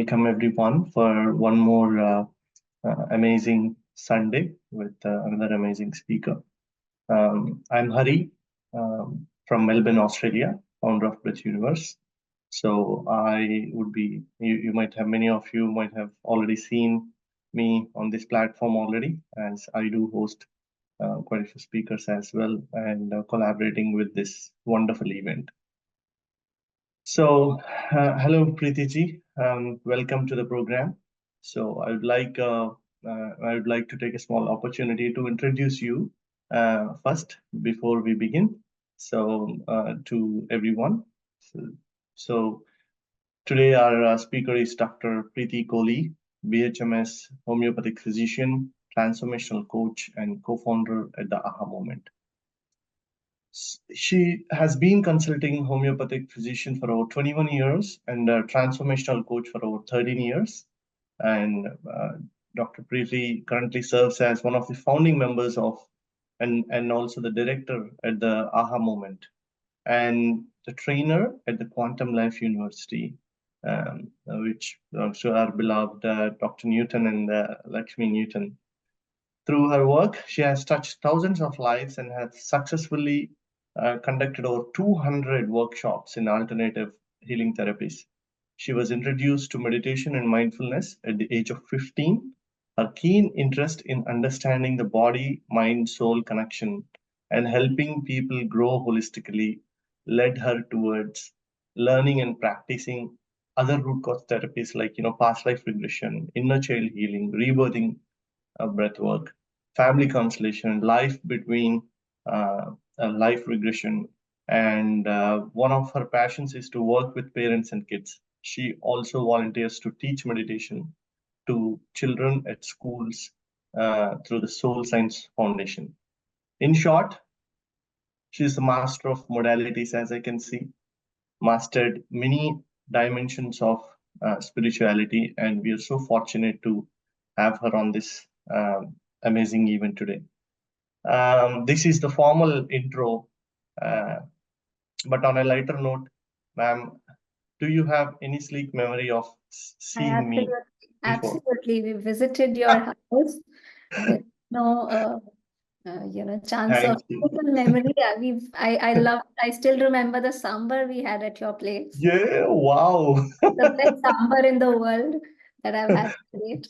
welcome everyone for one more amazing Sunday with another amazing speaker. I'm Hari from Melbourne, Australia, founder of Bridge Universe. So I would be, you might have, many of you might have already seen me on this platform already, as I do host quite a few speakers as well, and collaborating with this wonderful event. So, hello, Preeti ji. Welcome to the program. So, I would like to take a small opportunity to introduce you first before we begin. So, to everyone. So today our speaker is Dr. Preeti Kohli, BHMS homeopathic physician, transformational coach, and co-founder at the AHA Movement. She has been consulting homeopathic physician for over 21 years and a transformational coach for over 13 years. And Dr. Preeti currently serves as one of the founding members of and also the director at the AHA Movement and the trainer at the Quantum Life University, which so our beloved Dr. Newton and Lakshmi Newton. Through her work, she has touched thousands of lives and has successfully conducted over 200 workshops in alternative healing therapies. She was introduced to meditation and mindfulness at the age of 15. Her keen interest in understanding the body, mind, soul connection and helping people grow holistically led her towards learning and practicing other root cause therapies like past life regression, inner child healing, rebirthing, breath work, family constellation, life between life regression, and one of her passions is to work with parents and kids. She also volunteers to teach meditation to children at schools through the Soul Science Foundation. In short, she is a master of modalities, as I can see, mastered many dimensions of spirituality, and we are so fortunate to have her on this amazing event today. This is the formal intro, but on a lighter note, ma'am, do you have any sleek memory of seeing me before? Absolutely. We visited your house. There's no, chance of memory. I still remember the sambar we had at your place. Yeah, wow. The best sambar in the world that I've had today.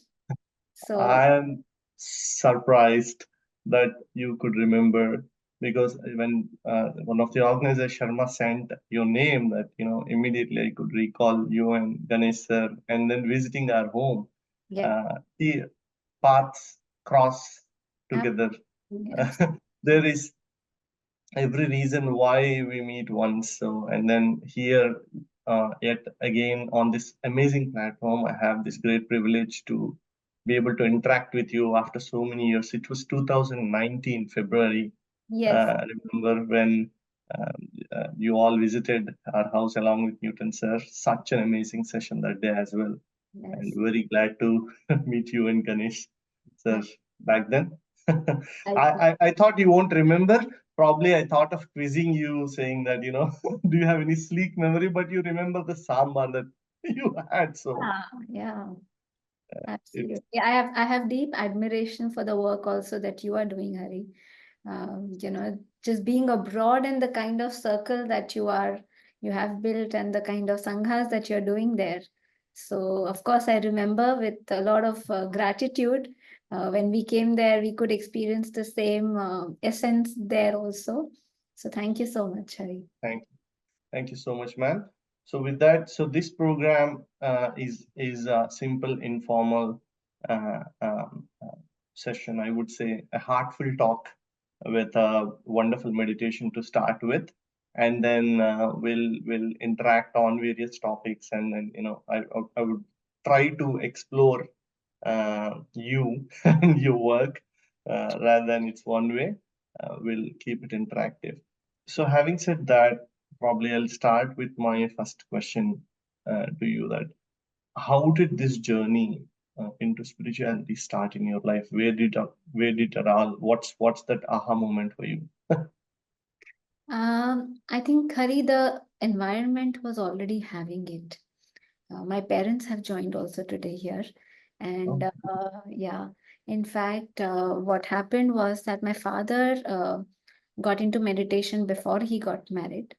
So I am surprised that you could remember, because when one of the organizers, Sharma, sent your name, that immediately I could recall you and Ganesh sir, and then visiting our home. The paths cross together. There is every reason why we meet once. So, and then here, yet again on this amazing platform, I have this great privilege to be able to interact with you after so many years. It was 2019 February. Yes. I remember when you all visited our house along with Newton sir. Such an amazing session that day as well. Yes. And very glad to meet you and Ganesh sir back then. I thought you won't remember. Probably I thought of quizzing you, saying that, do you have any sleek memory? But you remember the sambar that you had. So yeah. Absolutely. I have deep admiration for the work also that you are doing, Hari. Just being abroad and the kind of circle that you have built and the kind of sanghas that you're doing there. So, of course, I remember with a lot of gratitude when we came there, we could experience the same essence there also. So, thank you so much, Hari. Thank you so much, ma'am. So with that, so this program is a simple, informal session. I would say a heartfelt talk with a wonderful meditation to start with, and then we'll interact on various topics, and then I would try to explore you and your work rather than it's one way. We'll keep it interactive. So having said that, probably I'll start with my first question to you, that how did this journey into spirituality start in your life? Where did it all? What's that aha moment for you? I think, Hari, the environment was already having it. My parents have joined also today here. And yeah, in fact, what happened was that my father got into meditation before he got married.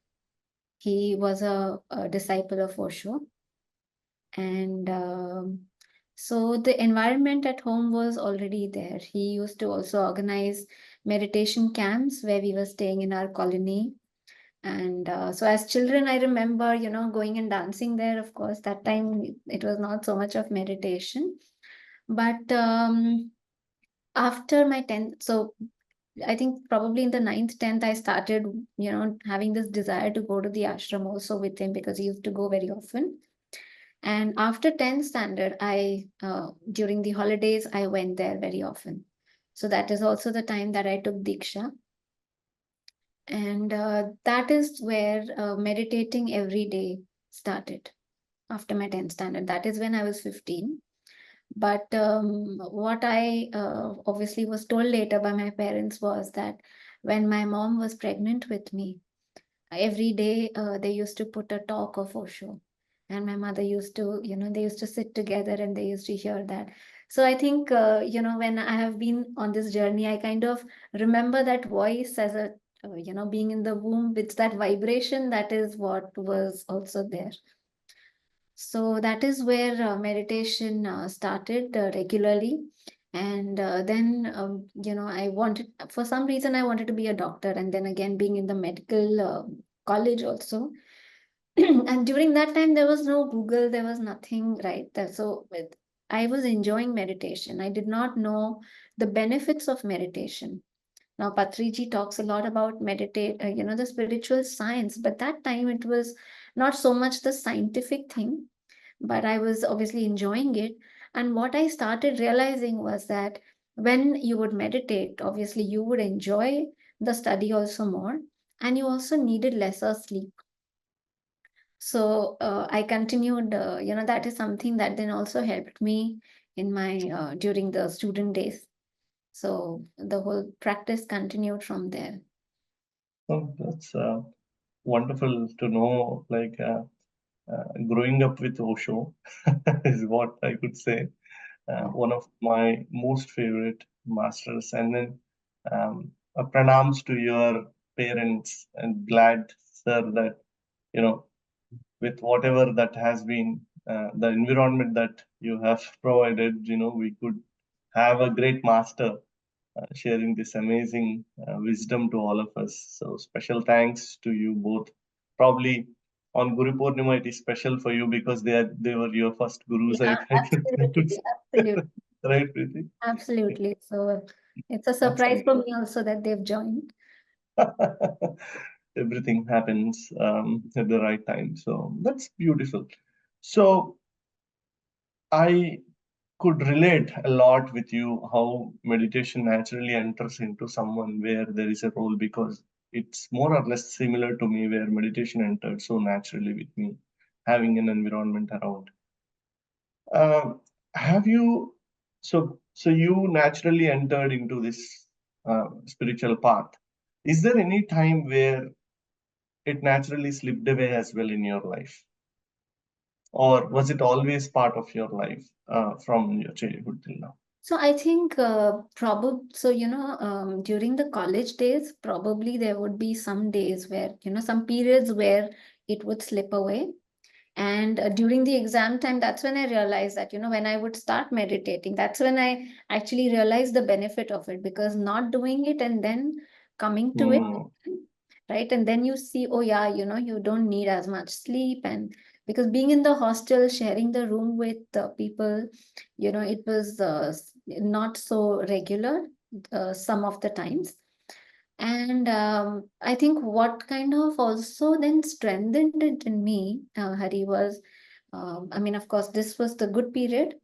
He was a disciple of Osho. And so the environment at home was already there. He used to also organize meditation camps where we were staying in our colony. And so as children, I remember, going and dancing there. Of course, that time it was not so much of meditation. But after my 10th, so I think probably in the 9th, 10th, I started, having this desire to go to the ashram also with him because he used to go very often. And after 10th standard, during the holidays, I went there very often. So that is also the time that I took Diksha. And that is where meditating every day started after my 10th standard. That is when I was 15. But what I obviously was told later by my parents was that when my mom was pregnant with me, every day they used to put a talk of Osho. And my mother used to, they used to sit together and they used to hear that. So I think, when I have been on this journey, I kind of remember that voice as being in the womb with that vibration. That is what was also there. So that is where meditation started regularly. And then, I wanted, for some reason, I wanted to be a doctor. And then again, being in the medical college also. And during that time, there was no Google, there was nothing, right? I was enjoying meditation. I did not know the benefits of meditation. Now, Patriji talks a lot about the spiritual science, but that time it was not so much the scientific thing, but I was obviously enjoying it. And what I started realizing was that when you would meditate, obviously you would enjoy the study also more, and you also needed lesser sleep. So I continued, that is something that then also helped me in my during the student days. So the whole practice continued from there. Oh, that's wonderful to know. Like growing up with Osho is what I could say. One of my most favorite masters. And then pranams to your parents, and glad, sir, that you know with whatever that has been the environment that you have provided, we could have a great master sharing this amazing wisdom to all of us. So special thanks to you both. Probably on Guru Purnima it is special for you because they were your first gurus. Yeah, I could, I absolutely, could say. absolutely, Right, Preeti? absolutely. So it's a surprise for Absolutely. me also that they've joined. Everything happens at the right time. So that's beautiful. So I could relate a lot with you how meditation naturally enters into someone where there is a role, because it's more or less similar to me where meditation entered so naturally with me, having an environment around. Have you so you naturally entered into this spiritual path. Is there any time where it naturally slipped away as well in your life, or was it always part of your life from your childhood till now? So I think during the college days, probably there would be some days where, some periods where it would slip away. And during the exam time, that's when I realized that, when I would start meditating, that's when I actually realized the benefit of it, because not doing it and then coming to it, Hmm. right? And then you see, oh yeah, you don't need as much sleep. And because being in the hostel, sharing the room with people, it was not so regular some of the times. And I think what kind of also then strengthened it in me, Hari, was, I mean, of course, this was the good period,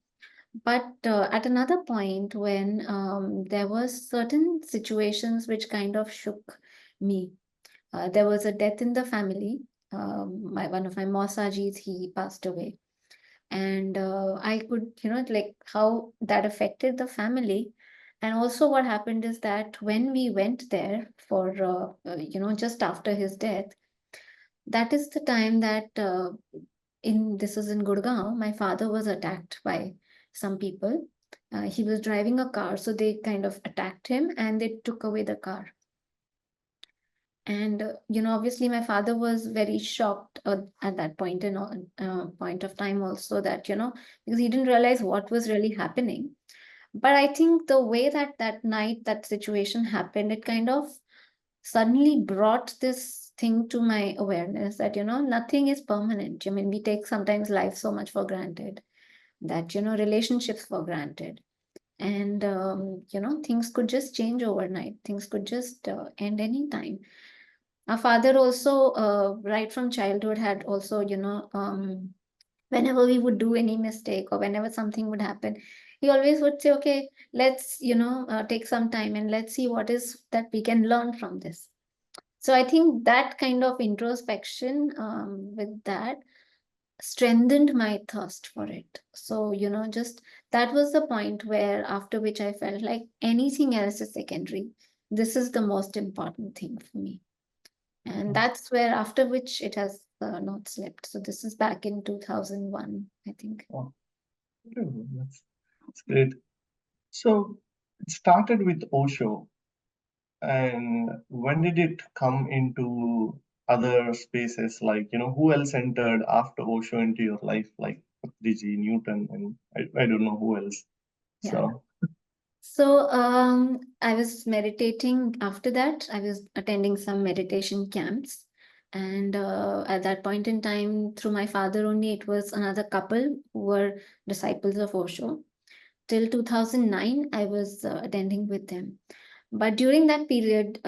but at another point when there was certain situations which kind of shook me. There was a death in the family. One of my Mausajis, he passed away. And I could, like how that affected the family. And also what happened is that when we went there for, just after his death, that is the time that this is in Gurgaon, my father was attacked by some people. He was driving a car, so they kind of attacked him and they took away the car. And obviously my father was very shocked at that point point of time also, that because he didn't realize what was really happening. But I think the way that night that situation happened, it kind of suddenly brought this thing to my awareness that nothing is permanent. I mean, we take sometimes life so much for granted, that relationships for granted, and things could just change overnight, things could just end anytime. Our father also, right from childhood, had also, whenever we would do any mistake or whenever something would happen, he always would say, okay, let's, take some time and let's see what is that we can learn from this. So I think that kind of introspection, with that, strengthened my thirst for it. So, just that was the point where after which I felt like anything else is secondary. This is the most important thing for me. And that's where after which it has not slept. So this is back in 2001, I think. Oh, that's great. So it started with Osho, and when did it come into other spaces? Like, who else entered after Osho into your life, like Patriji, Newton, and I don't know who else. Yeah. So So I was meditating after that. I was attending some meditation camps. And at that point in time, through my father only, it was another couple who were disciples of Osho. Till 2009, I was attending with them. But during that period,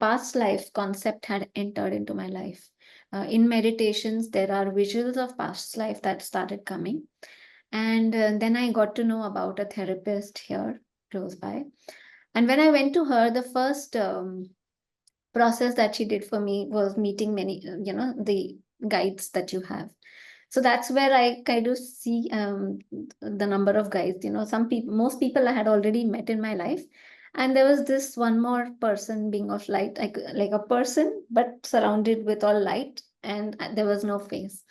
past life concept had entered into my life. In meditations, there are visuals of past life that started coming. And then I got to know about a therapist here close by. And when I went to her, the first process that she did for me was meeting many, the guides that you have. So that's where I kind of see the number of guides. Some people, most people I had already met in my life. And there was this one more person, being of light, like a person, but surrounded with all light, and there was no face.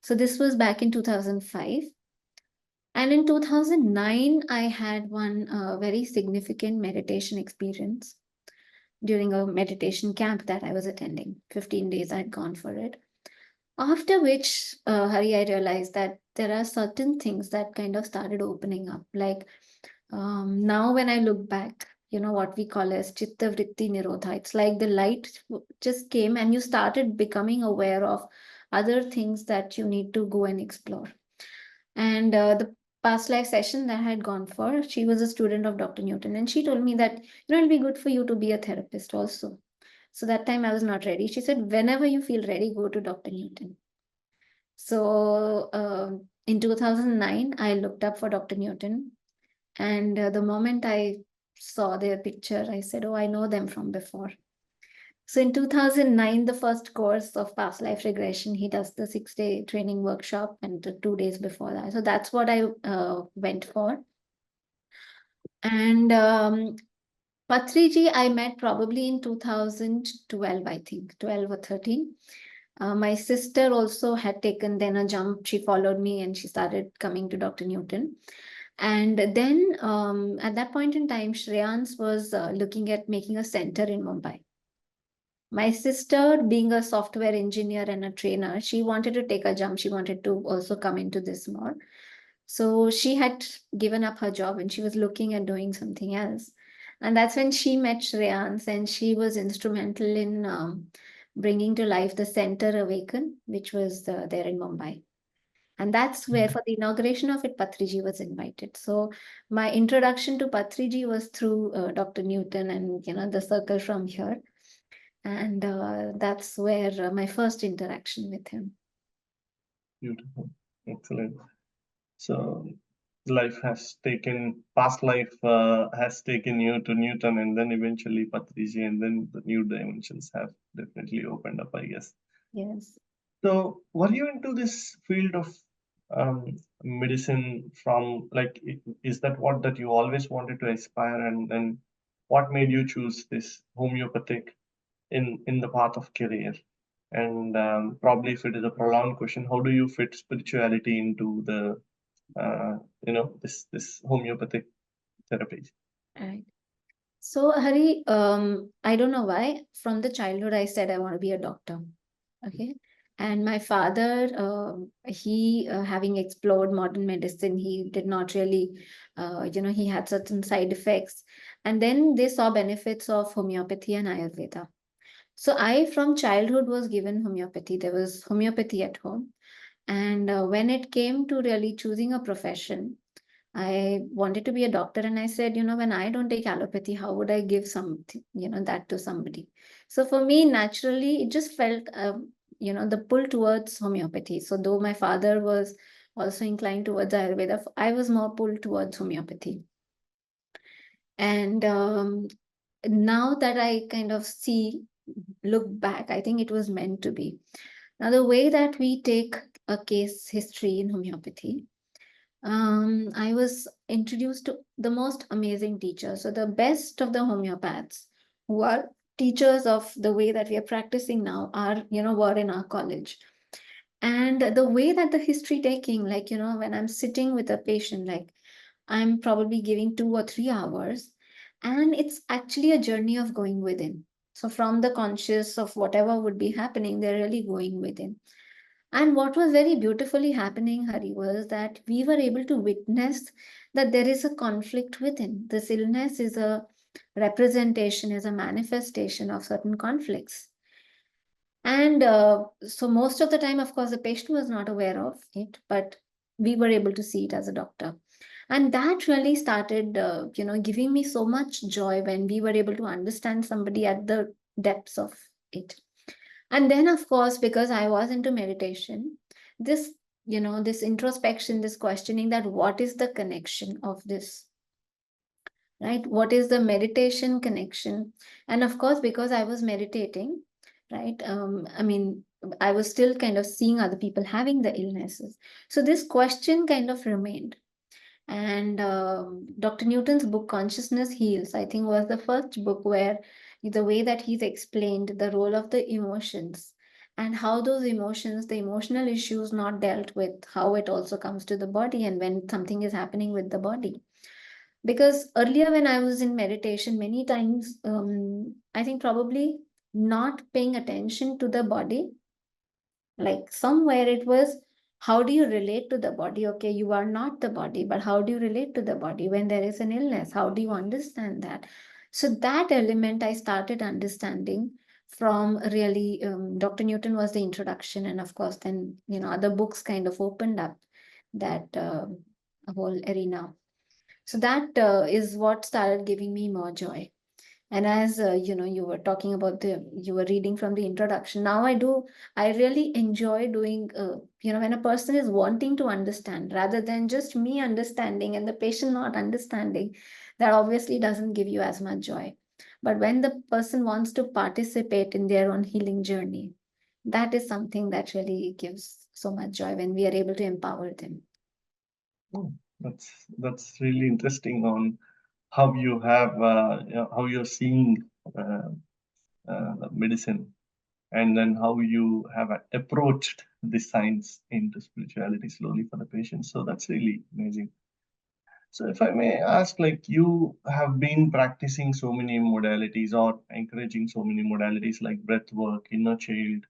So this was back in 2005. And in 2009, I had one very significant meditation experience during a meditation camp that I was attending. 15 days I'd gone for it. After which, Hari, I realized that there are certain things that kind of started opening up. Like now, when I look back, what we call as chitta vritti nirodha. It's like the light just came and you started becoming aware of other things that you need to go and explore. And the past life session that I had gone for, she was a student of Dr. Newton, and she told me that, it'll be good for you to be a therapist also. So that time I was not ready. She said, whenever you feel ready, go to Dr. Newton. So in 2009, I looked up for Dr. Newton. And the moment I saw their picture, I said, oh, I know them from before. So in 2009, the first course of past life regression, he does the 6-day training workshop, and 2 days before that. So that's what I went for. And Patriji, I met probably in 2012, I think, 12 or 13. My sister also had taken then a jump. She followed me and she started coming to Dr. Newton. And then at that point in time, Shreyans was looking at making a center in Mumbai. My sister, being a software engineer and a trainer, she wanted to take a jump. She wanted to also come into this more. So she had given up her job and she was looking at doing something else. And that's when she met Shreyans, and she was instrumental in bringing to life the Center Awaken, which was there in Mumbai. And that's where, for the inauguration of it, Patriji was invited. So my introduction to Patriji was through Dr. Newton and, the circle from here. And that's where my first interaction with him. beautiful, excellent. So past life has taken you to Newton, and then eventually Patriji, and then the new dimensions have definitely opened up, I guess. Yes. So, were you into this field of medicine from, like, is that what that you always wanted to aspire, and then what made you choose this homeopathic in the path of career? And probably if it is a prolonged question, how do you fit spirituality into the this homeopathic therapy? Right. So, Hari, I don't know why. From the childhood, I said I want to be a doctor. Okay. And my father, he having explored modern medicine, he did not really, he had certain side effects. And then they saw benefits of homeopathy and Ayurveda. So I, from childhood, was given homeopathy. There was homeopathy at home. And when it came to really choosing a profession, I wanted to be a doctor, and I said, when I don't take allopathy, how would I give something, that to somebody? So for me, naturally, it just felt, the pull towards homeopathy. So though my father was also inclined towards Ayurveda, I was more pulled towards homeopathy. And now that I kind of look back, I think it was meant to be. Now, the way that we take a case history in homeopathy, I was introduced to the most amazing teachers. So the best of the homeopaths who are teachers of the way that we are practicing now are, were in our college. And the way that the history taking, like, when I'm sitting with a patient, like I'm probably giving 2 or 3 hours, and it's actually a journey of going within. So from the conscious of whatever would be happening, they're really going within. And what was very beautifully happening, Hari, was that we were able to witness that there is a conflict within. This illness is a representation, is a manifestation of certain conflicts. And so most of the time, of course, the patient was not aware of it, but we were able to see it as a doctor. And that really started, giving me so much joy when we were able to understand somebody at the depths of it. And then, of course, because I was into meditation, this, this introspection, this questioning that what is the connection of this, right? What is the meditation connection? And of course, because I was meditating, right? I mean, I was still kind of seeing other people having the illnesses. So this question kind of remained. And Dr. Newton's book, Consciousness Heals, I think was the first book where the way that he's explained the role of the emotions and how those emotions, the emotional issues not dealt with, how it also comes to the body and when something is happening with the body. Because earlier when I was in meditation, many times, I think probably not paying attention to the body, like somewhere it was, how do you relate to the body? Okay, you are not the body, but how do you relate to the body when there is an illness? How do you understand that? So that element I started understanding from really, Dr. Newton was the introduction, and of course then, other books kind of opened up that whole arena. So that is what started giving me more joy. And as you were talking about you were reading from the introduction. Now I really enjoy doing, when a person is wanting to understand rather than just me understanding and the patient not understanding, that obviously doesn't give you as much joy. But when the person wants to participate in their own healing journey, that is something that really gives so much joy when we are able to empower them. Oh, that's really interesting on how you have how you're seeing uh, medicine, and then how you have approached the science into spirituality slowly for the patient. So that's really amazing. So if I may ask, like you have been practicing so many modalities or encouraging so many modalities like breath work, inner child,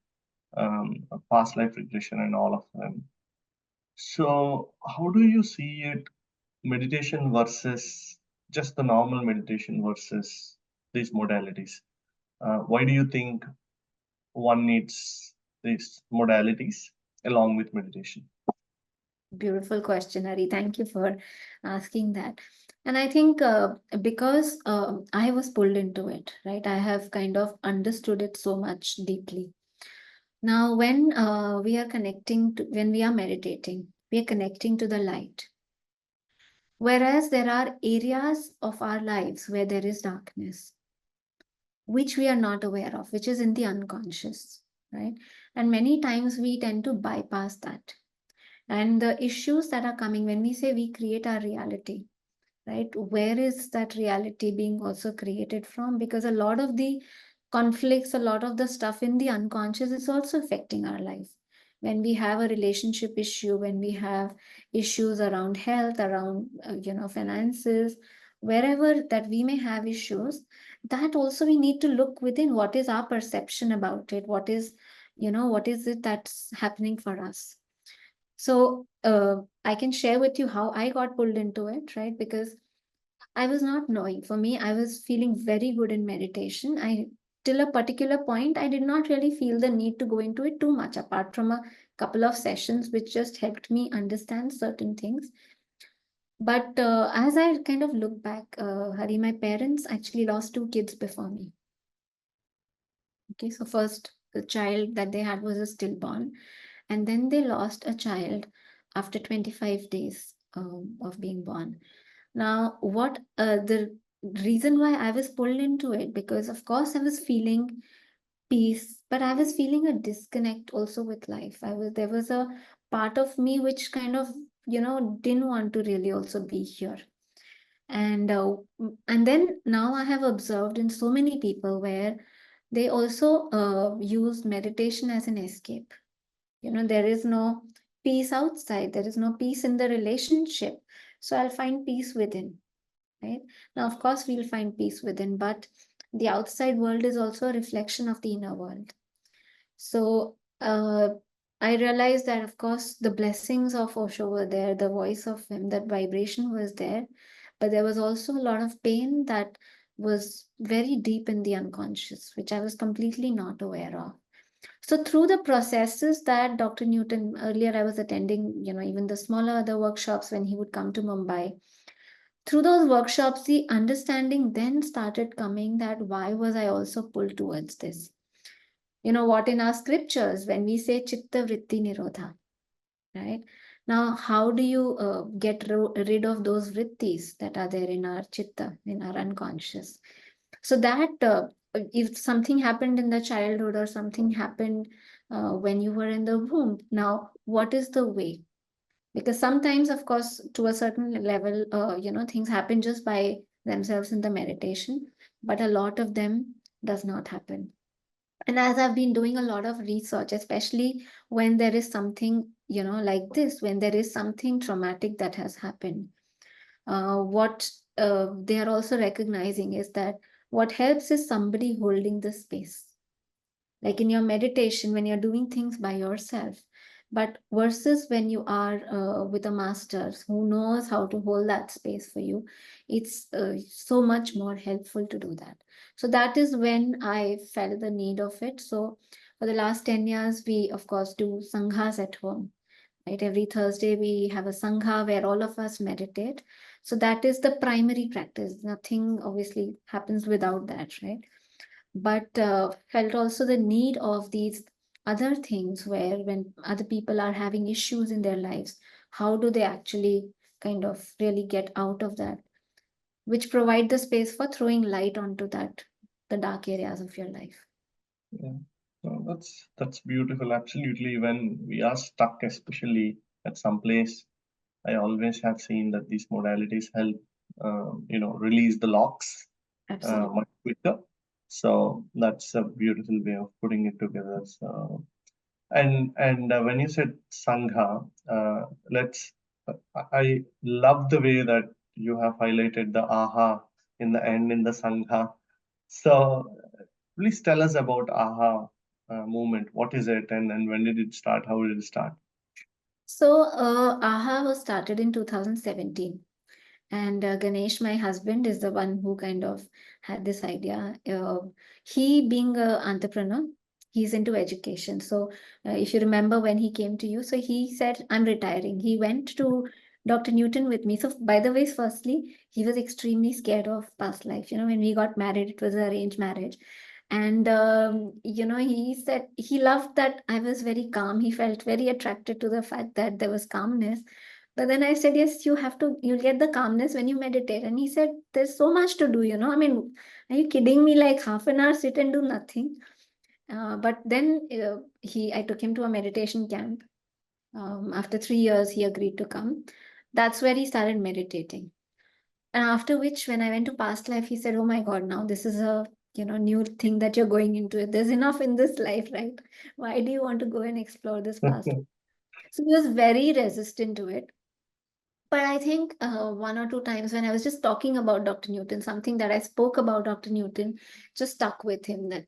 past life regression, and all of them. So how do you see it, meditation versus just the normal meditation versus these modalities? Why do you think one needs these modalities along with meditation? Beautiful question, Hari. Thank you for asking that. And I think because I was pulled into it, right? I have kind of understood it so much deeply. Now, when when we are meditating, we are connecting to the light. Whereas there are areas of our lives where there is darkness, which we are not aware of, which is in the unconscious, right? And many times we tend to bypass that. And the issues that are coming when we say we create our reality, right? Where is that reality being also created from? Because a lot of the conflicts, a lot of the stuff in the unconscious is also affecting our life. When we have a relationship issue, when we have issues around health, around finances, wherever that we may have issues, that also we need to look within. What is our perception about it? What is it that's happening for us? So I can share with you how I got pulled into it, right? Because I was not knowing. For me, I was feeling very good in meditation. Till a particular point, I did not really feel the need to go into it too much, apart from a couple of sessions which just helped me understand certain things. But as I kind of look back, Hari, my parents actually lost two kids before me. Okay, so first, the child that they had was a stillborn, and then they lost a child after 25 days of being born. Now, what the reason why I was pulled into it, because of course I was feeling peace, but I was feeling a disconnect also with life. There was a part of me which kind of didn't want to really also be here. And then now I have observed in so many people where they also use meditation as an escape. There is no peace outside, there is no peace in the relationship, so I'll find peace within. Right now, of course, we'll find peace within, but the outside world is also a reflection of the inner world. So I realized that, of course, the blessings of Osho were there, the voice of him, that vibration was there, but there was also a lot of pain that was very deep in the unconscious, which I was completely not aware of. So through the processes that Dr. Newton, earlier I was attending, even the smaller other workshops when he would come to Mumbai. Through those workshops, the understanding then started coming that why was I also pulled towards this? What in our scriptures, when we say chitta vritti nirodha, right? Now, how do you get rid of those vrittis that are there in our chitta, in our unconscious? So that if something happened in the childhood or something happened when you were in the womb, now what is the way? Because sometimes, of course, to a certain level, things happen just by themselves in the meditation, but a lot of them does not happen. And as I've been doing a lot of research, especially when there is something, like this, when there is something traumatic that has happened, what they are also recognizing is that what helps is somebody holding the space. Like in your meditation, when you're doing things by yourself, but versus when you are with a master who knows how to hold that space for you, it's so much more helpful to do that. So that is when I felt the need of it. So for the last 10 years, we of course do sanghas at home. Right? Every Thursday we have a sangha where all of us meditate. So that is the primary practice. Nothing obviously happens without that, right? But felt also the need of these other things, where when other people are having issues in their lives, how do they actually kind of really get out of that, which provide the space for throwing light onto that, the dark areas of your life. Yeah, so that's beautiful. Absolutely. When we are stuck, especially at some place, I always have seen that these modalities help, release the locks Absolutely. much quicker. So that's a beautiful way of putting it together. So, and when you said sangha, let's. I love the way that you have highlighted the aha in the end in the sangha. So please tell us about aha movement. What is it, and when did it start? How did it start? So AHA was started in 2017. And Ganesh, my husband, is the one who kind of had this idea. He, being an entrepreneur, he's into education. So, if you remember when he came to you, so he said, I'm retiring. He went to Dr. Newton with me. So, by the way, firstly, he was extremely scared of past life. When we got married, it was an arranged marriage. And, he said he loved that I was very calm. He felt very attracted to the fact that there was calmness. But then I said, yes, you'll get the calmness when you meditate. And he said, there's so much to do. I mean, are you kidding me? Like half an hour sit and do nothing. But then I took him to a meditation camp. After 3 years, he agreed to come. That's where he started meditating. And after which, when I went to past life, he said, oh my God, now this is a, new thing that you're going into it. There's enough in this life, right? Why do you want to go and explore this past? So he was very resistant to it. But I think one or two times when I was just talking about Dr. Newton, something that I spoke about Dr. Newton just stuck with him, that,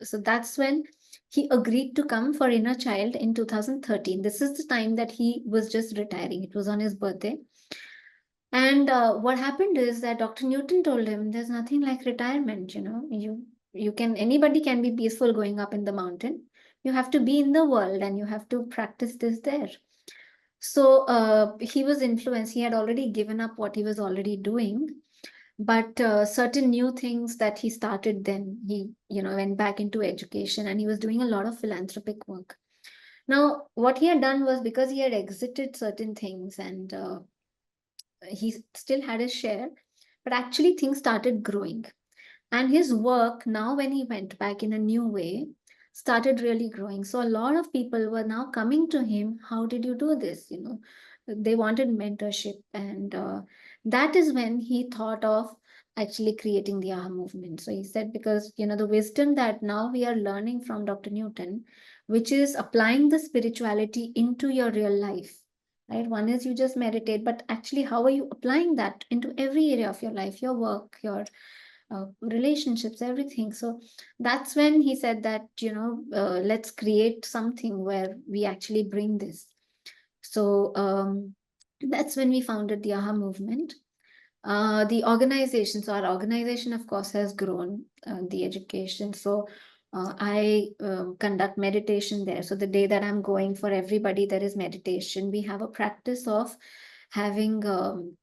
so that's when he agreed to come for Inner Child in 2013. This is the time that he was just retiring. It was on his birthday. And what happened is that Dr. Newton told him, there's nothing like retirement, anybody can be peaceful going up in the mountain. You have to be in the world and you have to practice this there. So he was influenced. He had already given up what he was already doing, but certain new things that he started then, he, went back into education and he was doing a lot of philanthropic work. Now, what he had done was, because he had exited certain things and he still had his share, but actually things started growing. And his work, now when he went back in a new way, started really growing. So a lot of people were now coming to him, how did you do this? They wanted mentorship. And that is when he thought of actually creating the AHA movement. So he said, because, the wisdom that now we are learning from Dr. Newton, which is applying the spirituality into your real life, right? One is you just meditate, but actually, how are you applying that into every area of your life, your work, your relationships, everything? So that's when he said that, let's create something where we actually bring this. So that's when we founded the AHA movement. The organization, so our organization, of course, has grown, the education. So I conduct meditation there. So the day that I'm going, for everybody, there is meditation. We have a practice of having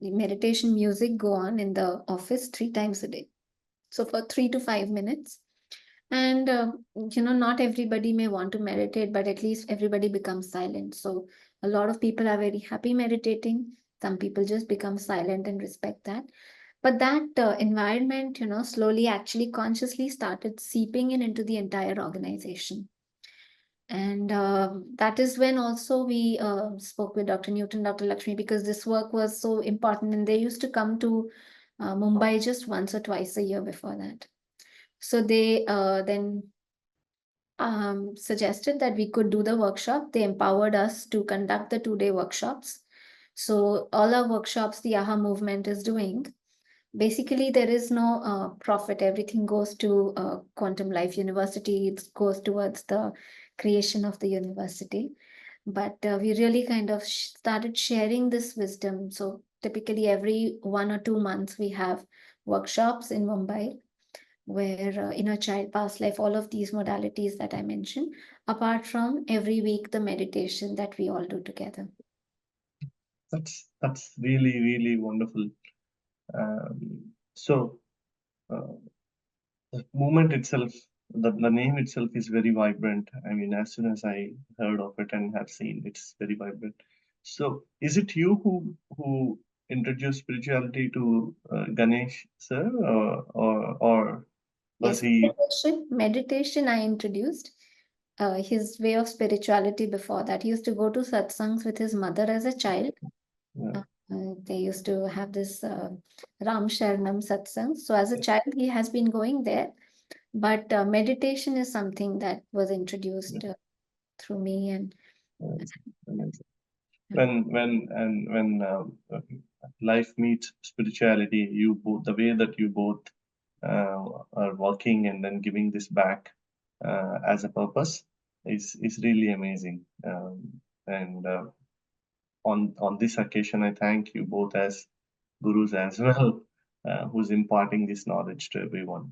meditation music go on in the office 3 times a day. So for 3 to 5 minutes. And, not everybody may want to meditate, but at least everybody becomes silent. So a lot of people are very happy meditating. Some people just become silent and respect that. But that environment, slowly, actually, consciously started seeping in into the entire organization. And that is when also we spoke with Dr. Newton, Dr. Lakshmi, because this work was so important. And they used to come to Mumbai just once or twice a year before that. So they then suggested that we could do the workshop. They empowered us to conduct the 2-day workshops. So all our workshops, the AHA movement is doing. Basically, there is no profit. Everything goes to Quantum Life University. It goes towards the creation of the university. But we really kind of started sharing this wisdom. So typically every 1 or 2 months, we have workshops in Mumbai where inner child, past life, all of these modalities that I mentioned, apart from every week, the meditation that we all do together. That's really, really wonderful. So the movement itself, the name itself is very vibrant. I mean, as soon as I heard of it and have seen, it's very vibrant. So is it you who introduced spirituality to Ganesh, sir, or was Yes, he? meditation I introduced. His way of spirituality before that. He used to go to satsangs with his mother as a child. Yeah, They used to have this Ram Sharanam satsang. So as a child, he has been going there. But meditation is something that was introduced through me. And amazing. When life meets spirituality, you both, the way that you both are working and then giving this back as a purpose is really amazing. And on this occasion, I thank you both as gurus as well, who's imparting this knowledge to everyone.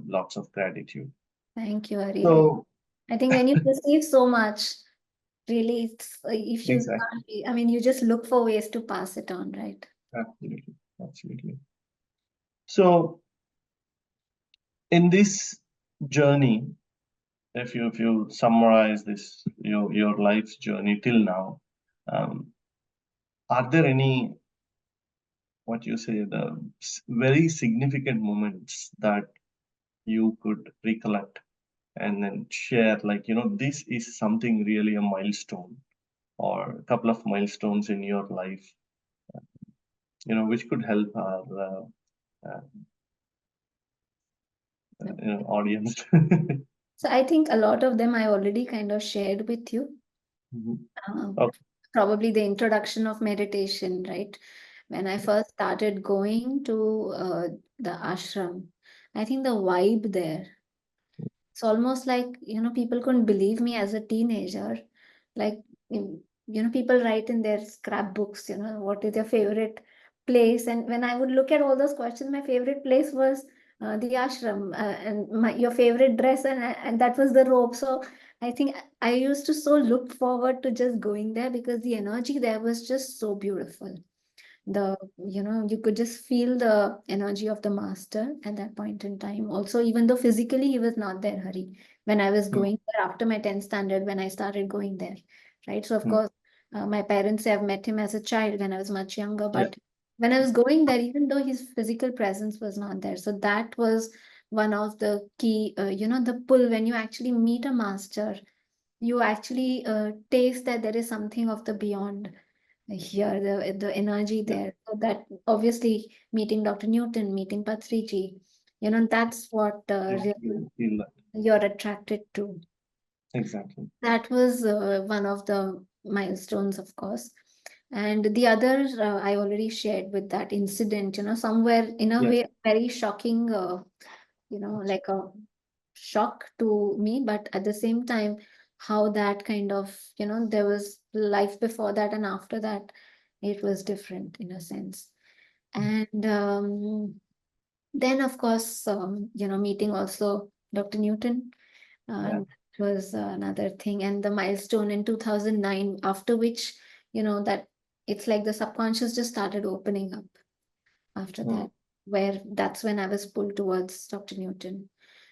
Lots of gratitude. thank you, Hari. So I think when you receive so much, really, it's, if you exactly, can't, I mean, you just look for ways to pass it on, right? absolutely, absolutely. So in this journey, if you summarize this your life's journey till now, um, are there any, what you say, the very significant moments that you could recollect and then share, like, this is something really a milestone or a couple of milestones in your life, which could help our audience? So I think a lot of them I already kind of shared with you. Okay. Probably the introduction of meditation, right? When I first started going to the ashram, I think the vibe there, it's almost like, people couldn't believe me as a teenager. Like, people write in their scrapbooks, what is your favorite place? And when I would look at all those questions, my favorite place was the ashram, and your favorite dress, and that was the robe. So I think I used to so look forward to just going there because the energy there was just so beautiful. You could just feel the energy of the master at that point in time. Also, even though physically he was not there, Hari, when I was Mm, going there after my 10th standard, when I started going there, right? So of mm. course, my parents have met him as a child when I was much younger, Yeah. but when I was going there, even though his physical presence was not there, so that was one of the key, the pull. When you actually meet a master, you actually taste that there is something of the beyond here, the energy Yeah. there. So that obviously meeting Dr. Newton, meeting Patriji, that's what really You feel that. you're attracted to. Exactly. That was one of the milestones, of course. And the other I already shared with that incident, somewhere in a Yes. way, very shocking, like a shock to me, but at the same time, how that kind of, there was life before that and after that, it was different in a sense. And then, of course, meeting also Dr. Newton, Yeah. that was another thing. And the milestone in 2009, after which, that it's like the subconscious just started opening up after Mm, that, where that's when I was pulled towards Dr. Newton.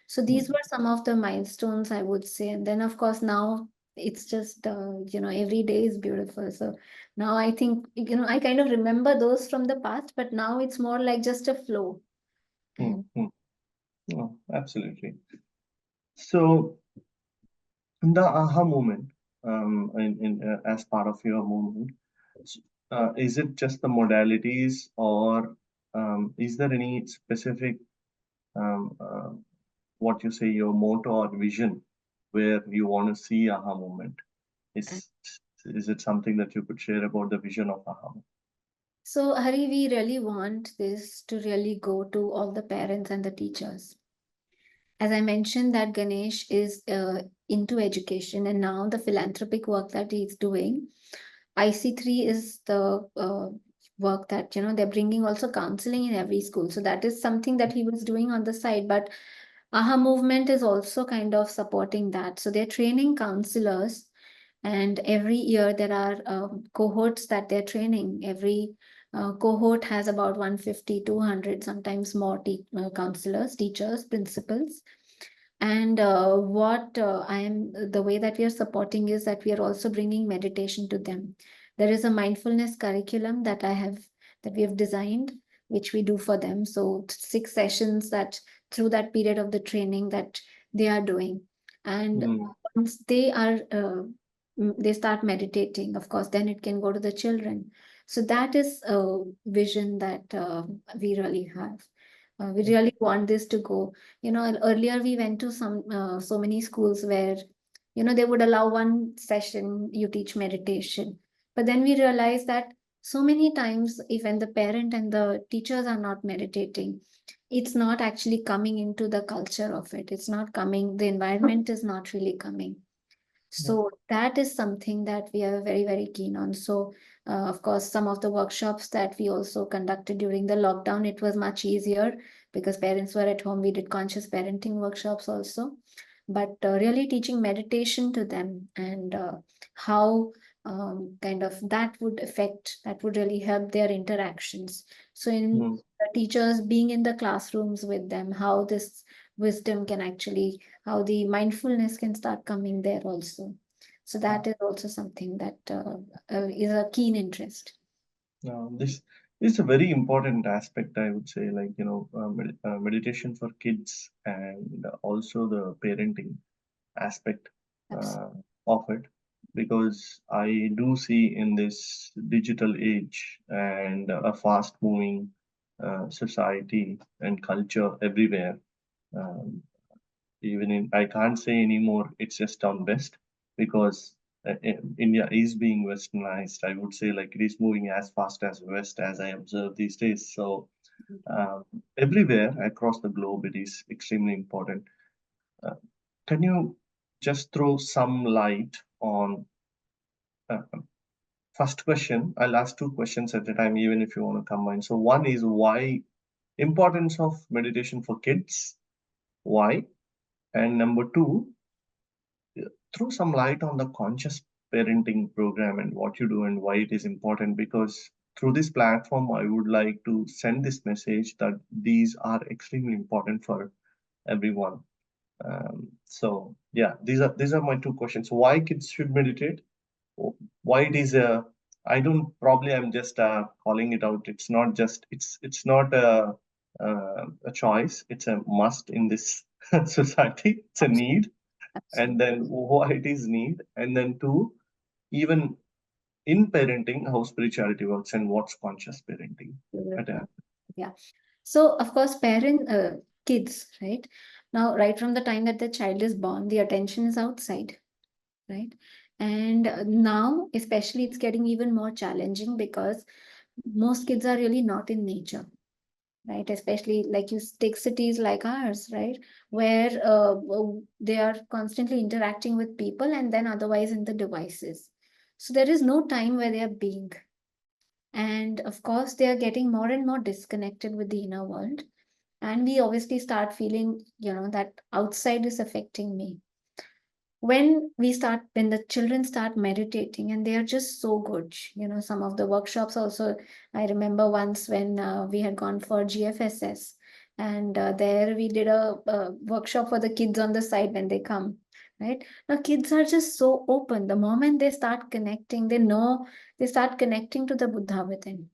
So these mm, were some of the milestones I would say. And then, of course, now it's just, every day is beautiful. So now I think, I kind of remember those from the past, but now it's more like just a flow. And mm. Oh, absolutely. So the aha moment, as part of your movement, is it just the modalities, or is there any specific, um, uh, what you say, your motto or vision where you want to see aha moment? Is is it something that you could share about the vision of aha moment? so, Hari, we really want this to really go to all the parents and the teachers. As I mentioned, that Ganesh is into education, and now the philanthropic work that he's doing, IC3 is the work that, they're bringing also counseling in every school. So that is something that he was doing on the side. But AHA movement is also kind of supporting that. So they're training counselors, and every year there are cohorts that they're training. Every cohort has about 150, 200, sometimes more counselors, teachers, principals. And the way that we are supporting is that we are also bringing meditation to them. There is a mindfulness curriculum that we have designed, which we do for them. So 6 sessions that through that period of the training that they are doing. And Mm, once they start meditating, of course, then it can go to the children. So that is a vision that we really have. We really want this to go. Earlier we went to so many schools where, they would allow one session, you teach meditation. But then we realized that so many times, even the parent and the teachers are not meditating, it's not actually coming into the culture of it. It's not coming, the environment is not really coming. yeah. So that is something that we are very, very keen on. So, of course, some of the workshops that we also conducted during the lockdown, it was much easier because parents were at home. We did conscious parenting workshops also, but really teaching meditation to them and how kind of that would really help their interactions. So, in Mm, the teachers being in the classrooms with them, how this wisdom can actually how the mindfulness can start coming there also. So that is also something that is a keen interest. this is a very important aspect, I would say, like, meditation for kids and also the parenting aspect Absolutely. uh, of it, because I do see in this digital age and a fast moving society and culture everywhere. Um, I can't say anymore, it's just down west, because India is being westernized. I would say like it is moving as fast as west as I observe these days. So um, everywhere across the globe, it is extremely important. Uh, can you just throw some light on uh, first question? I'll ask two questions at a time, even if you want to combine. So one is why importance of meditation for kids? Why? And number two, throw some light on the conscious parenting program and what you do and why it is important. Because through this platform, I would like to send this message that these are extremely important for everyone. So yeah, these are my two questions. Why kids should meditate? Why it is a I don't probably I'm just calling it out. It's not a choice. It's a must in this society. It's a need, and Absolutely. then why it is need, and then two, even in parenting, how spirituality works and what's conscious parenting. At a, Yeah. So, of course, kids, right? Now, right from the time that the child is born, the attention is outside, right? And now, especially, it's getting even more challenging because most kids are really not in nature, right? Especially like you take cities like ours, right? Where they are constantly interacting with people and then otherwise in the devices. So there is no time where they are being. And of course, they are getting more and more disconnected with the inner world. And we obviously start feeling, that outside is affecting me. When the children start meditating and they are just so good, some of the workshops also, I remember once when we had gone for GFSS, and there we did a workshop for the kids on the side when they come, right? Now kids are just so open. The moment they start connecting, they start connecting to the Buddha within.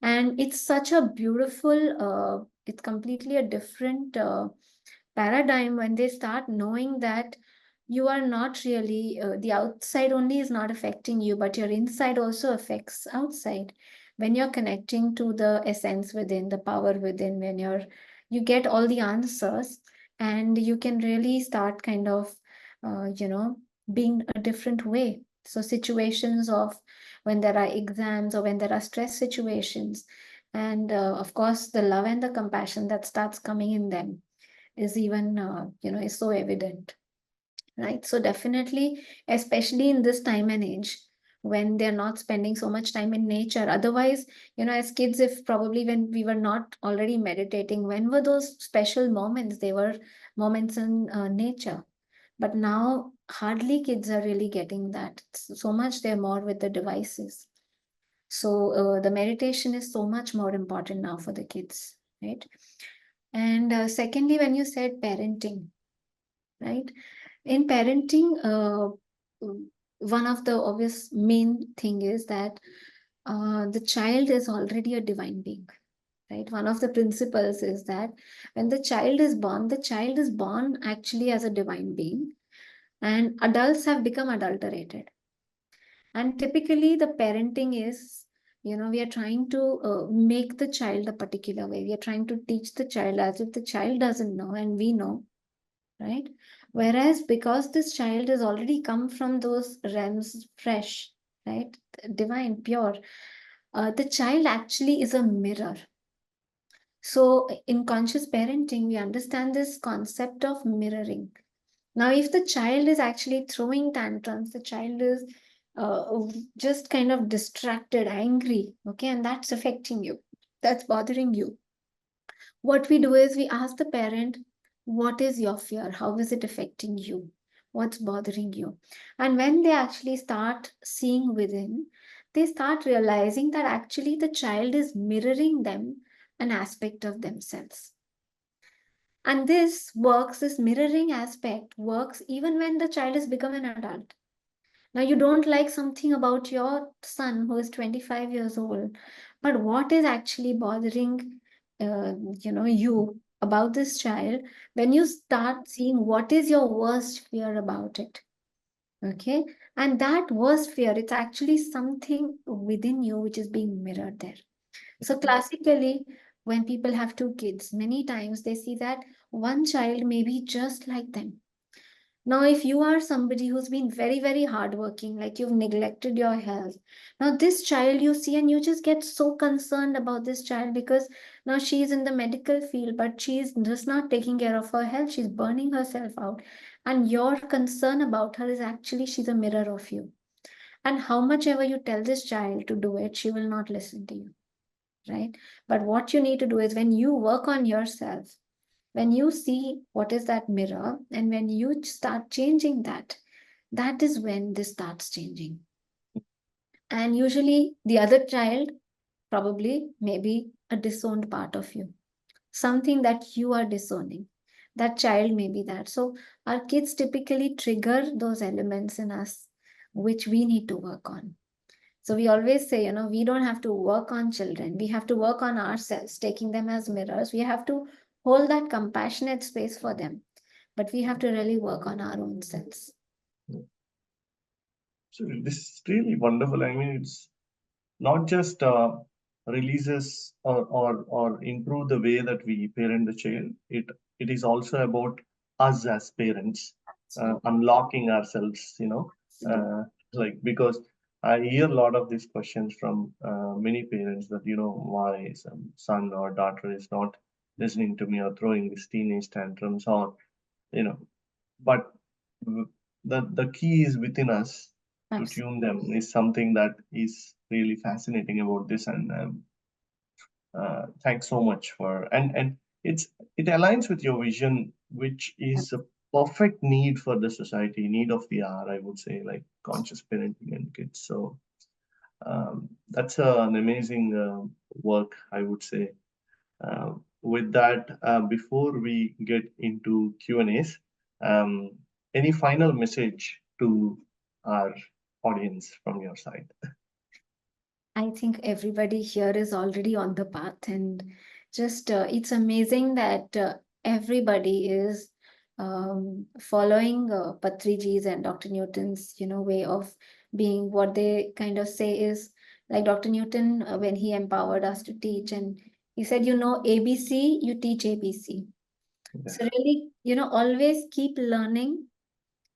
And it's such a beautiful, it's completely a different paradigm when they start knowing that you are not really, the outside only is not affecting you, but your inside also affects outside. When you're connecting to the essence within, the power within, you get all the answers, and you can really start kind of, being a different way. So situations of when there are exams or when there are stress situations, and of course the love and the compassion that starts coming in them is even is so evident, right? So definitely, especially in this time and age when they're not spending so much time in nature. Otherwise, as kids, if probably when we were not already meditating, when were those special moments? They were moments in nature. But now hardly kids are really getting that. So much they're more with the devices. So the meditation is so much more important now for the kids, right? And secondly, when you said parenting, right? In parenting, one of the obvious main thing is that the child is already a divine being, right? One of the principles is that when the child is born actually as a divine being, and adults have become adulterated. And typically, the parenting is, we are trying to make the child a particular way. We are trying to teach the child as if the child doesn't know and we know, right? Whereas because this child has already come from those realms fresh, right? Divine, pure, the child actually is a mirror. So in conscious parenting, we understand this concept of mirroring. Now, if the child is actually throwing tantrums, the child is just kind of distracted, angry, okay, and that's affecting you, that's bothering you. What we do is we ask the parent, what is your fear? How is it affecting you? What's bothering you? And when they actually start seeing within, they start realizing that actually the child is mirroring them an aspect of themselves. And this mirroring aspect works even when the child has become an adult. Now, you don't like something about your son who is 25 years old, but what is actually bothering, you about this child? When you start seeing what is your worst fear about it, okay, and that worst fear, it's actually something within you which is being mirrored there. So classically, when people have two kids, many times they see that one child may be just like them. Now, if you are somebody who's been very, very hardworking, like you've neglected your health, now this child you see and you just get so concerned about this child because now she's in the medical field, but she's just not taking care of her health. She's burning herself out. And your concern about her is actually she's a mirror of you. And how much ever you tell this child to do it, she will not listen to you, right? But what you need to do is when you work on yourself, when you see what is that mirror, and when you start changing that, that is when this starts changing. And usually the other child probably maybe a disowned part of you, something that you are disowning. That child may be that. So our kids typically trigger those elements in us, which we need to work on. So we always say, we don't have to work on children. We have to work on ourselves, taking them as mirrors. We have to hold that compassionate space for them. But we have to really work on our own selves. So this is really wonderful. I mean, it's not just releases or improve the way that we parent the child. It is also about us as parents unlocking ourselves. Like because I hear a lot of these questions from many parents that why some son or daughter is not listening to me or throwing these teenage tantrums or you know but the key is within us to tune them is something that is really fascinating about this and thanks so much for and it aligns with your vision which is a perfect need for the society, need of the hour, I would say, like conscious parenting and kids. So that's an amazing work, I would say. With that, before we get into Q&As, um, any final message to our audience from your side? I think everybody here is already on the path, and just it's amazing that everybody is following Patriji's and Dr. Newton's, way of being. What they kind of say is like Dr. Newton when he empowered us to teach, and he said, ABC, you teach ABC. Yeah. So really, always keep learning,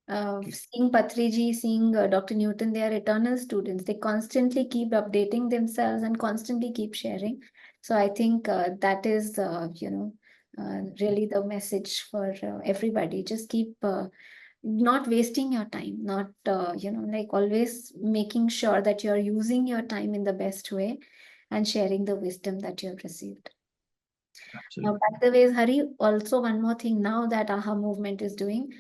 seeing Patriji, seeing Dr. Newton, they are eternal students. They constantly keep updating themselves and constantly keep sharing. So I think that is, really the message for everybody. Just keep not wasting your time, not, like always making sure that you're using your time in the best way and sharing the wisdom that you have received. Absolutely. By the way, Hari, also one more thing now that AHA movement is doing,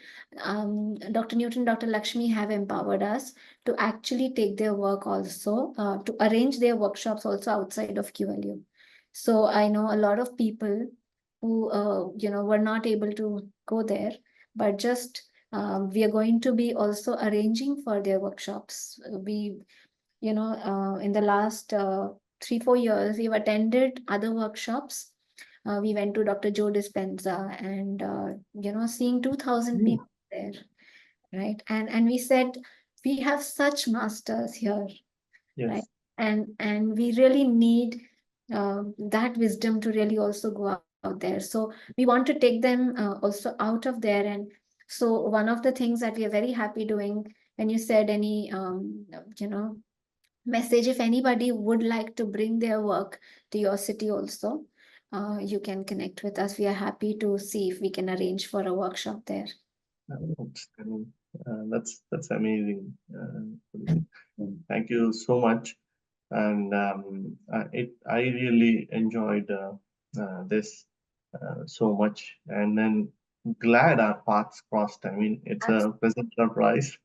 Dr. Newton, Dr. Lakshmi have empowered us to actually take their work also, to arrange their workshops also outside of QLU. So I know a lot of people who, were not able to go there, but just we are going to be also arranging for their workshops. We, in the last 3-4 years, we've attended other workshops. We went to Dr. Joe Dispenza and, seeing 2,000 people there, right? And we said, we have such masters here, right? Yes. And we really need that wisdom to really also go out there. So we want to take them also out of there. And so one of the things that we are very happy doing, when you said any, message, if anybody would like to bring their work to your city also, you can connect with us. We are happy to see if we can arrange for a workshop there. That's amazing. Thank you so much. And I really enjoyed this so much. And then glad our paths crossed. I mean, it's a pleasant surprise.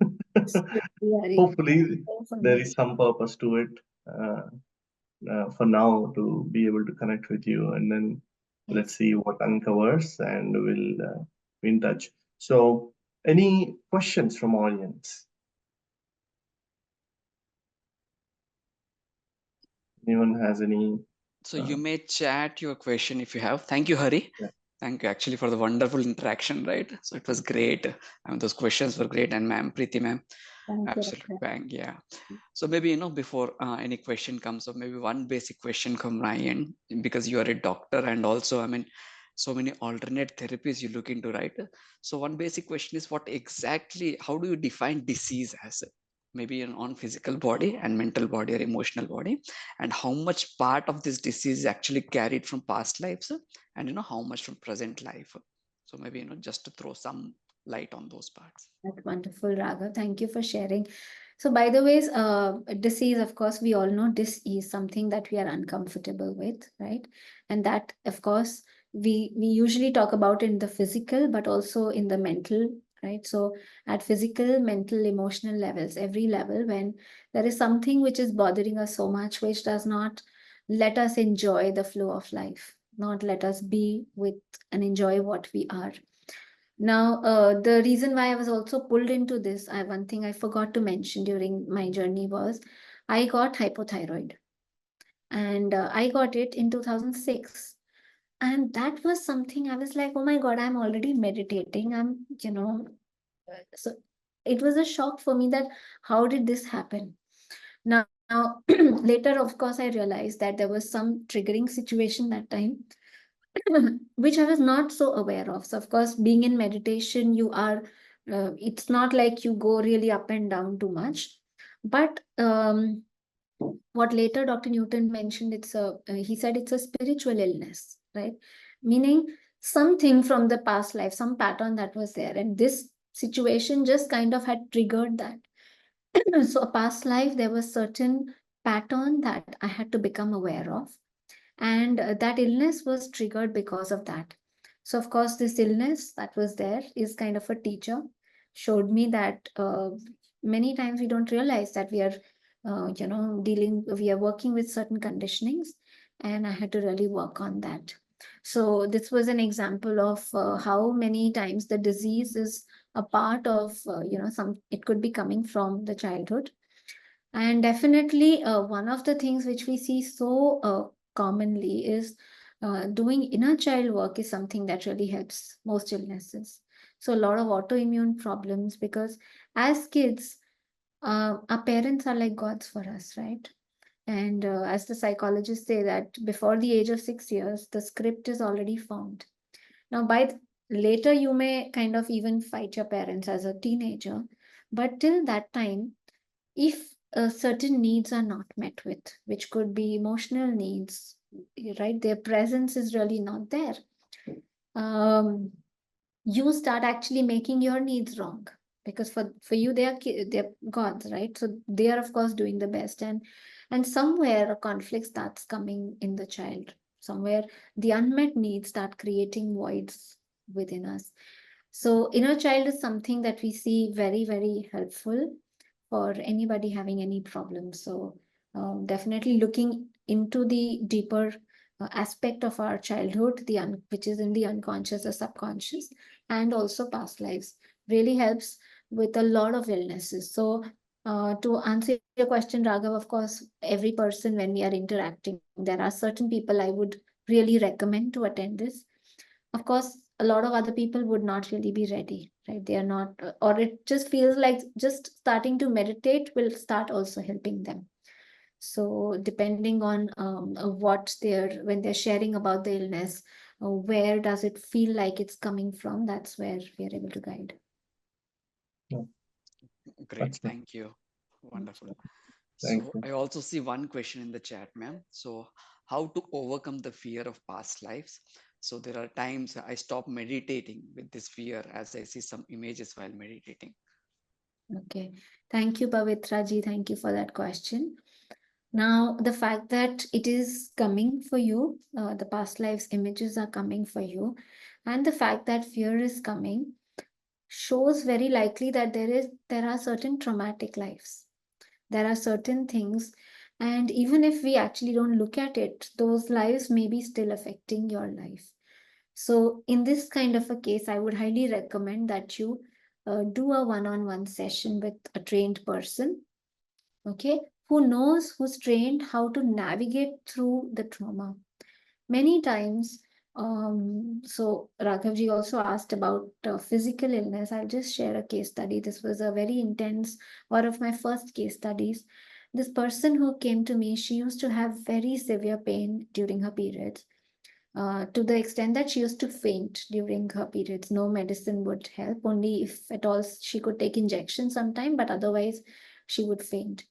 Hopefully, there is some purpose to it for now to be able to connect with you, and then let's see what uncovers, and we'll be in touch. So, any questions from audience? Anyone has any? So you may chat your question if you have. Thank you, Hari. Yeah. Thank you actually for the wonderful interaction, right? So it was great. I mean, those questions were great. And ma'am, Preeti ma'am, Absolute bang. Yeah. So maybe, before any question comes up, maybe one basic question from my end, because you are a doctor and also, I mean, so many alternate therapies you look into, right? So one basic question is what exactly, how do you define disease as? Maybe on physical body and mental body or emotional body, and how much part of this disease is actually carried from past lives, and how much from present life. So maybe, just to throw some light on those parts. That's wonderful, Raghav. Thank you for sharing. So, by the way, disease, of course, we all know this is something that we are uncomfortable with, right? And that, of course, we usually talk about in the physical, but also in the mental, right? So, at physical, mental, emotional levels, every level, when there is something which is bothering us so much, which does not let us enjoy the flow of life, not let us be with and enjoy what we are. Now, the reason why I was also pulled into this, one thing I forgot to mention during my journey was I got hypothyroid, and I got it in 2006. And that was something I was like, oh my God, I'm already meditating. So it was a shock for me that how did this happen? Now, later, of course, I realized that there was some triggering situation that time which I was not so aware of. So, of course, being in meditation, it's not like you go really up and down too much. But what later Dr. Newton mentioned, he said it's a spiritual illness, right? Meaning something from the past life, some pattern that was there. And this situation just kind of had triggered that. So, a past life, there was certain pattern that I had to become aware of, and that illness was triggered because of that. So of course this illness that was there is kind of a teacher, showed me that many times we don't realize that we are working with certain conditionings, and I had to really work on that. So this was an example of how many times the disease is a part of it could be coming from the childhood. And definitely, one of the things which we see so commonly is doing inner child work is something that really helps most illnesses. So, a lot of autoimmune problems, because as kids, our parents are like gods for us, right? And as the psychologists say, that before the age of 6 years, the script is already formed. Now, later, you may kind of even fight your parents as a teenager, but till that time, if certain needs are not met with, which could be emotional needs, right? Their presence is really not there. You start actually making your needs wrong, because for you they're gods, right? So they are of course doing the best, and somewhere a conflict starts coming in the child. Somewhere the unmet needs start creating voids within us. So inner child is something that we see very, very helpful for anybody having any problems. So definitely looking into the deeper aspect of our childhood, which is in the unconscious or subconscious, and also past lives, really helps with a lot of illnesses. So to answer your question, Raghav, of course, every person, when we are interacting, there are certain people I would really recommend to attend this. Of course, a lot of other people would not really be ready, right? They are not, or it just feels like just starting to meditate will start also helping them. So depending on when they're sharing about the illness, where does it feel like it's coming from? That's where we are able to guide. Yeah, Great, that's thank you. Wonderful. thank So you. I also see one question in the chat, ma'am. So how to overcome the fear of past lives? So there are times I stop meditating with this fear as I see some images while meditating. Okay. Thank you, Pavitra ji. Thank you for that question. Now, the fact that it is coming for you, the past lives images are coming for you, and the fact that fear is coming shows very likely that there are certain traumatic lives. There are certain things, and even if we actually don't look at it, those lives may be still affecting your life. So, in this kind of a case, I would highly recommend that you do a one-on-one session with a trained person, okay, who's trained how to navigate through the trauma. Many times, So Raghavji also asked about physical illness. I'll just share a case study. This was a very intense, one of my first case studies. This person who came to me, she used to have very severe pain during her periods, to the extent that she used to faint during her periods. No medicine would help, only if at all she could take injections sometime, but otherwise she would faint.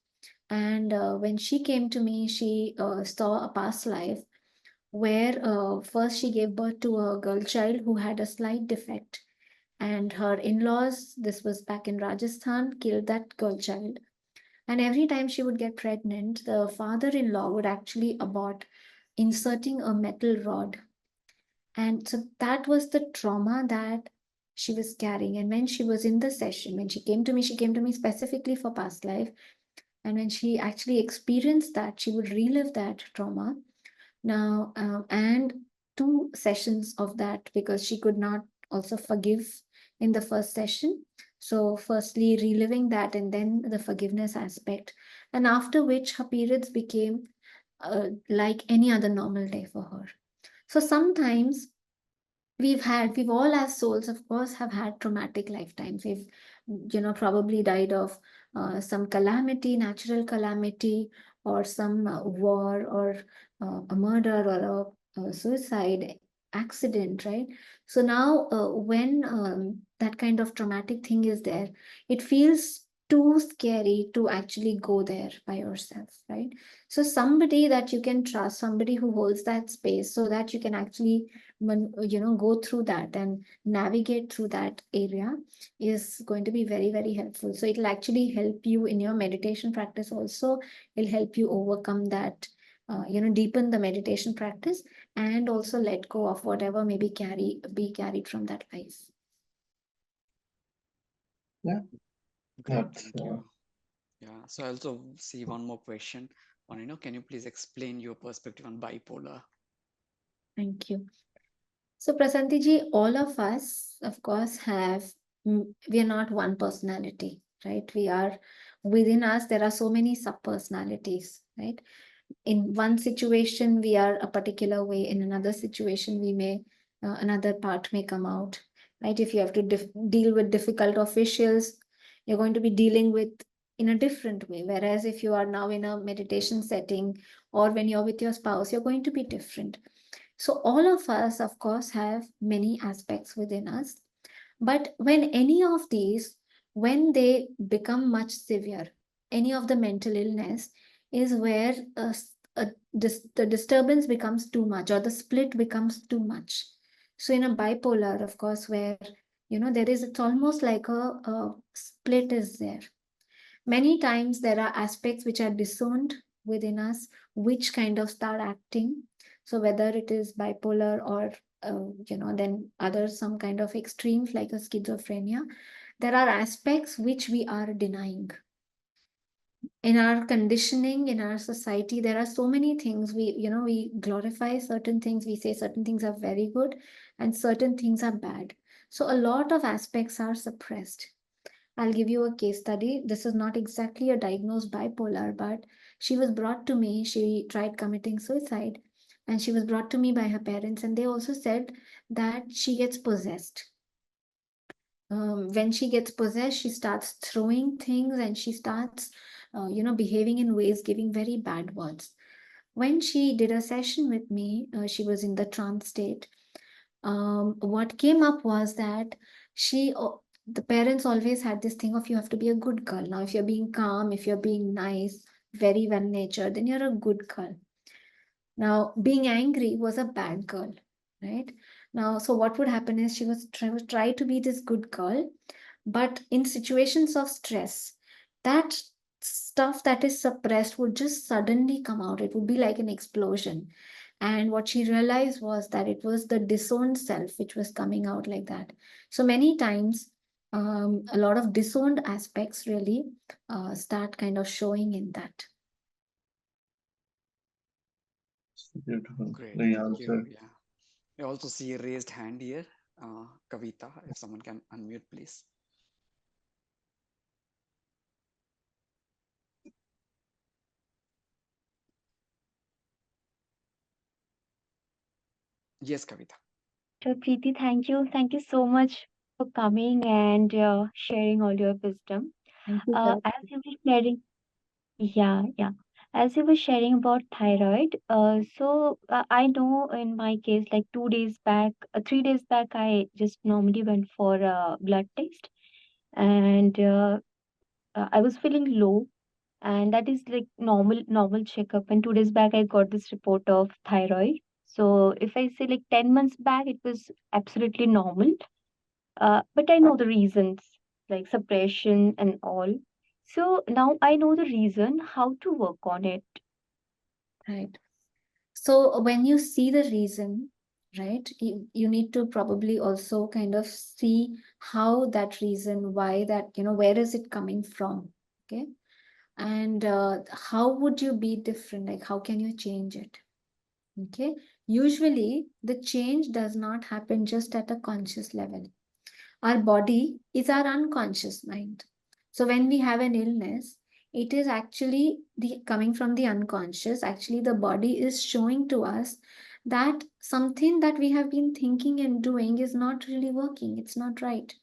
And when she came to me, she saw a past life where first she gave birth to a girl child who had a slight defect. And her in laws, this was back in Rajasthan, killed that girl child. And every time she would get pregnant, the father in law would actually abort, inserting a metal rod. And so that was the trauma that she was carrying. And when she was in the session, when she came to me specifically for past life. And when she actually experienced that, she would relive that trauma now, and two sessions of that, because she could not also forgive in the first session. So, firstly, reliving that, and then the forgiveness aspect. And after which, her periods became like any other normal day for her. So, sometimes we've all as souls, of course, have had traumatic lifetimes. We've, probably died of some calamity, natural calamity, or some war, or a murder, or a suicide accident, right? So now when that kind of traumatic thing is there, it feels too scary to actually go there by yourself, right? So somebody that you can trust, somebody who holds that space, so that you can actually go through that and navigate through that area, is going to be very, very helpful. So it'll actually help you in your meditation practice also. It'll help you overcome that, deepen the meditation practice, and also let go of whatever may be carried from that life. Yeah. Great, That's, thank you. Yeah, so I also see one more question on, can you please explain your perspective on bipolar? Thank you. So, Prasanti ji, all of us, of course, we are not one personality, right? We are within us, there are so many sub personalities, right? In one situation, we are a particular way, in another situation, another part may come out, right? If you have to deal with difficult officials, you're going to be dealing with in a different way. Whereas if you are now in a meditation setting, or when you're with your spouse, you're going to be different. So all of us, of course, have many aspects within us. But when any of these, when they become much severe, any of the mental illness is where the disturbance becomes too much, or the split becomes too much. So in a bipolar, of course, where it's almost like a split is there. Many times there are aspects which are disowned within us, which kind of start acting. So whether it is bipolar, or then other some kind of extremes like a schizophrenia, there are aspects which we are denying. In our conditioning, in our society, there are so many things we glorify certain things, we say certain things are very good and certain things are bad. So a lot of aspects are suppressed. I'll give you a case study. This is not exactly a diagnosed bipolar, but she was brought to me. She tried committing suicide, and she was brought to me by her parents, and they also said that she gets possessed. When she gets possessed, she starts throwing things, and she starts, behaving in ways, giving very bad words. When she did a session with me, she was in the trance state. What came up was that the parents always had this thing of, you have to be a good girl. Now, if you're being calm, if you're being nice, very well natured, then you're a good girl. Now, being angry was a bad girl, right? Now, so what would happen is she was try to be this good girl, but in situations of stress, that stuff that is suppressed would just suddenly come out. It would be like an explosion. And what she realized was that it was the disowned self which was coming out like that. So many times, a lot of disowned aspects really start kind of showing in that. beautiful. Great, The thank you. answer. Yeah. I also see a raised hand here. Kavita, if someone can unmute, please. Yes, Kavita. So, Preeti, thank you. Thank you so much for coming and sharing all your wisdom. Thank you, sir. As you were sharing, yeah. As you were sharing about thyroid, I know in my case, like 2 days back, 3 days back, I just normally went for a blood test, and I was feeling low, and that is like normal checkup. And 2 days back, I got this report of thyroid. So if I say like 10 months back, it was absolutely normal. But I know the reasons, like suppression and all. So now I know the reason, how to work on it. Right. So when you see the reason, right, you need to probably also kind of see how that reason, why that, where is it coming from? Okay. And how would you be different? Like, how can you change it? Okay. Usually, the change does not happen just at a conscious level. Our body is our unconscious mind. So when we have an illness, it is actually the coming from the unconscious. Actually, the body is showing to us that something that we have been thinking and doing is not really working. It's not right.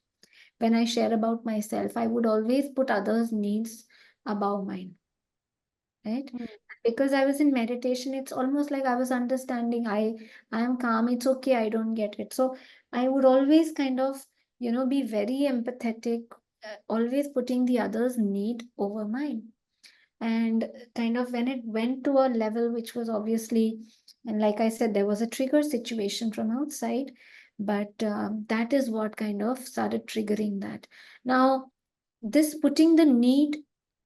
When I share about myself, I would always put others' needs above mine, right? Mm, Because I was in meditation, it's almost like I was understanding, I am calm, it's okay, I don't get it. So I would always kind of, be very empathetic, always putting the other's need over mine. And kind of when it went to a level which was obviously, and like I said, there was a trigger situation from outside, but that is what kind of started triggering that. Now, this putting the need,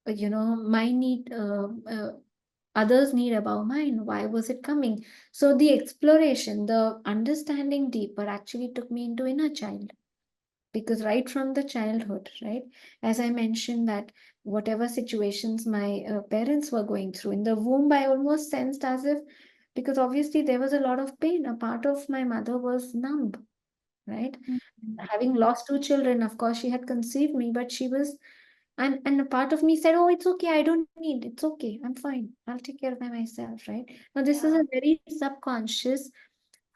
my need, others need above mine, why was it coming? So the exploration, the understanding deeper actually took me into inner child, because right from the childhood, right, as I mentioned that whatever situations my parents were going through in the womb, I almost sensed as if, because obviously there was a lot of pain, a part of my mother was numb, right? mm, Having lost two children, of course she had conceived me, but she was, and a part of me said, oh, it's okay, I don't need, it's okay, I'm fine, I'll take care of myself, right? Now this is yeah. a very subconscious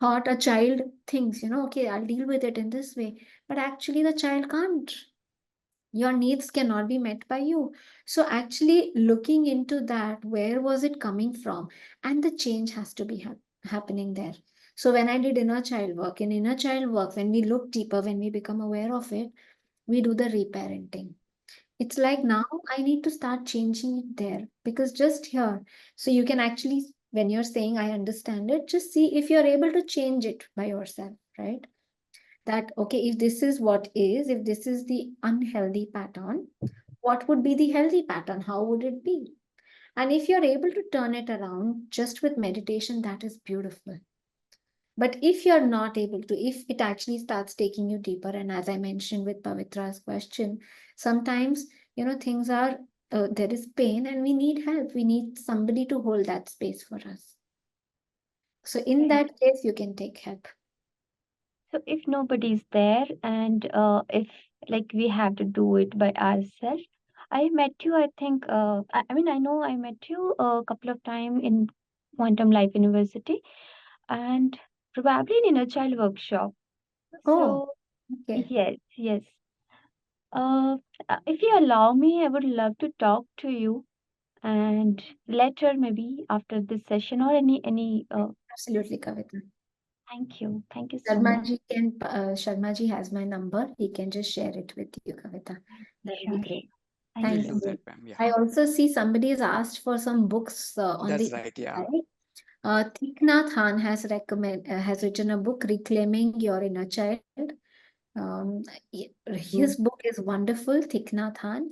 thought a child thinks, okay, I'll deal with it in this way, but actually the child can't. Your needs cannot be met by you. So actually looking into that, where was it coming from? And the change has to be happening there. So when I did inner child work, in inner child work, when we look deeper, when we become aware of it, we do the reparenting. It's like Mm, now I need to start changing it there, because just here, so you can actually, when you're saying I understand it, just see if you're able to change it by yourself, right? That, okay, if this is what is, if this is the unhealthy pattern, what would be the healthy pattern? How would it be? And if you're able to turn it around just with meditation, that is beautiful. But if you're not able to, if it actually starts taking you deeper, and as I mentioned with Pavitra's question, sometimes, things are, there is pain and we need help. We need somebody to hold that space for us. So in right. that case, you can take help. So if nobody's there, and if like we have to do it by ourselves, I met you, I think, I mean, I know I met you a couple of times in Quantum Life University, and probably in Inner Child workshop. Oh, So okay. yes. Uh, if you allow me, I would love to talk to you, and later maybe after this session or any. Absolutely, Kavita. Thank you so much. Sharma ji has my number. He can just share it with you, Kavita. That will be Sure. great. Thank you We'll Thank so do much. you. that, ma'am. Yeah, I also see somebody has asked for some books on that's the right. Yeah. side. Thich Nhat Hanh has written a book, Reclaiming Your Inner Child. His You. book is wonderful, Thich Nhat Hanh,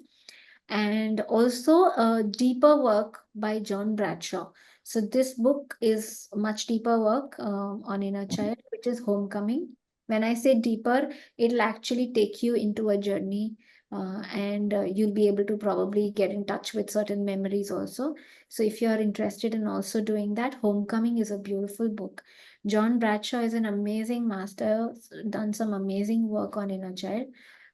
and also a deeper work by John Bradshaw. So this book is much deeper work on inner child, which is Homecoming. When I say deeper, it'll actually take you into a journey, and you'll be able to probably get in touch with certain memories also. So if you're interested in also doing that, Homecoming is a beautiful book. John Bradshaw is an amazing master, done some amazing work on inner child.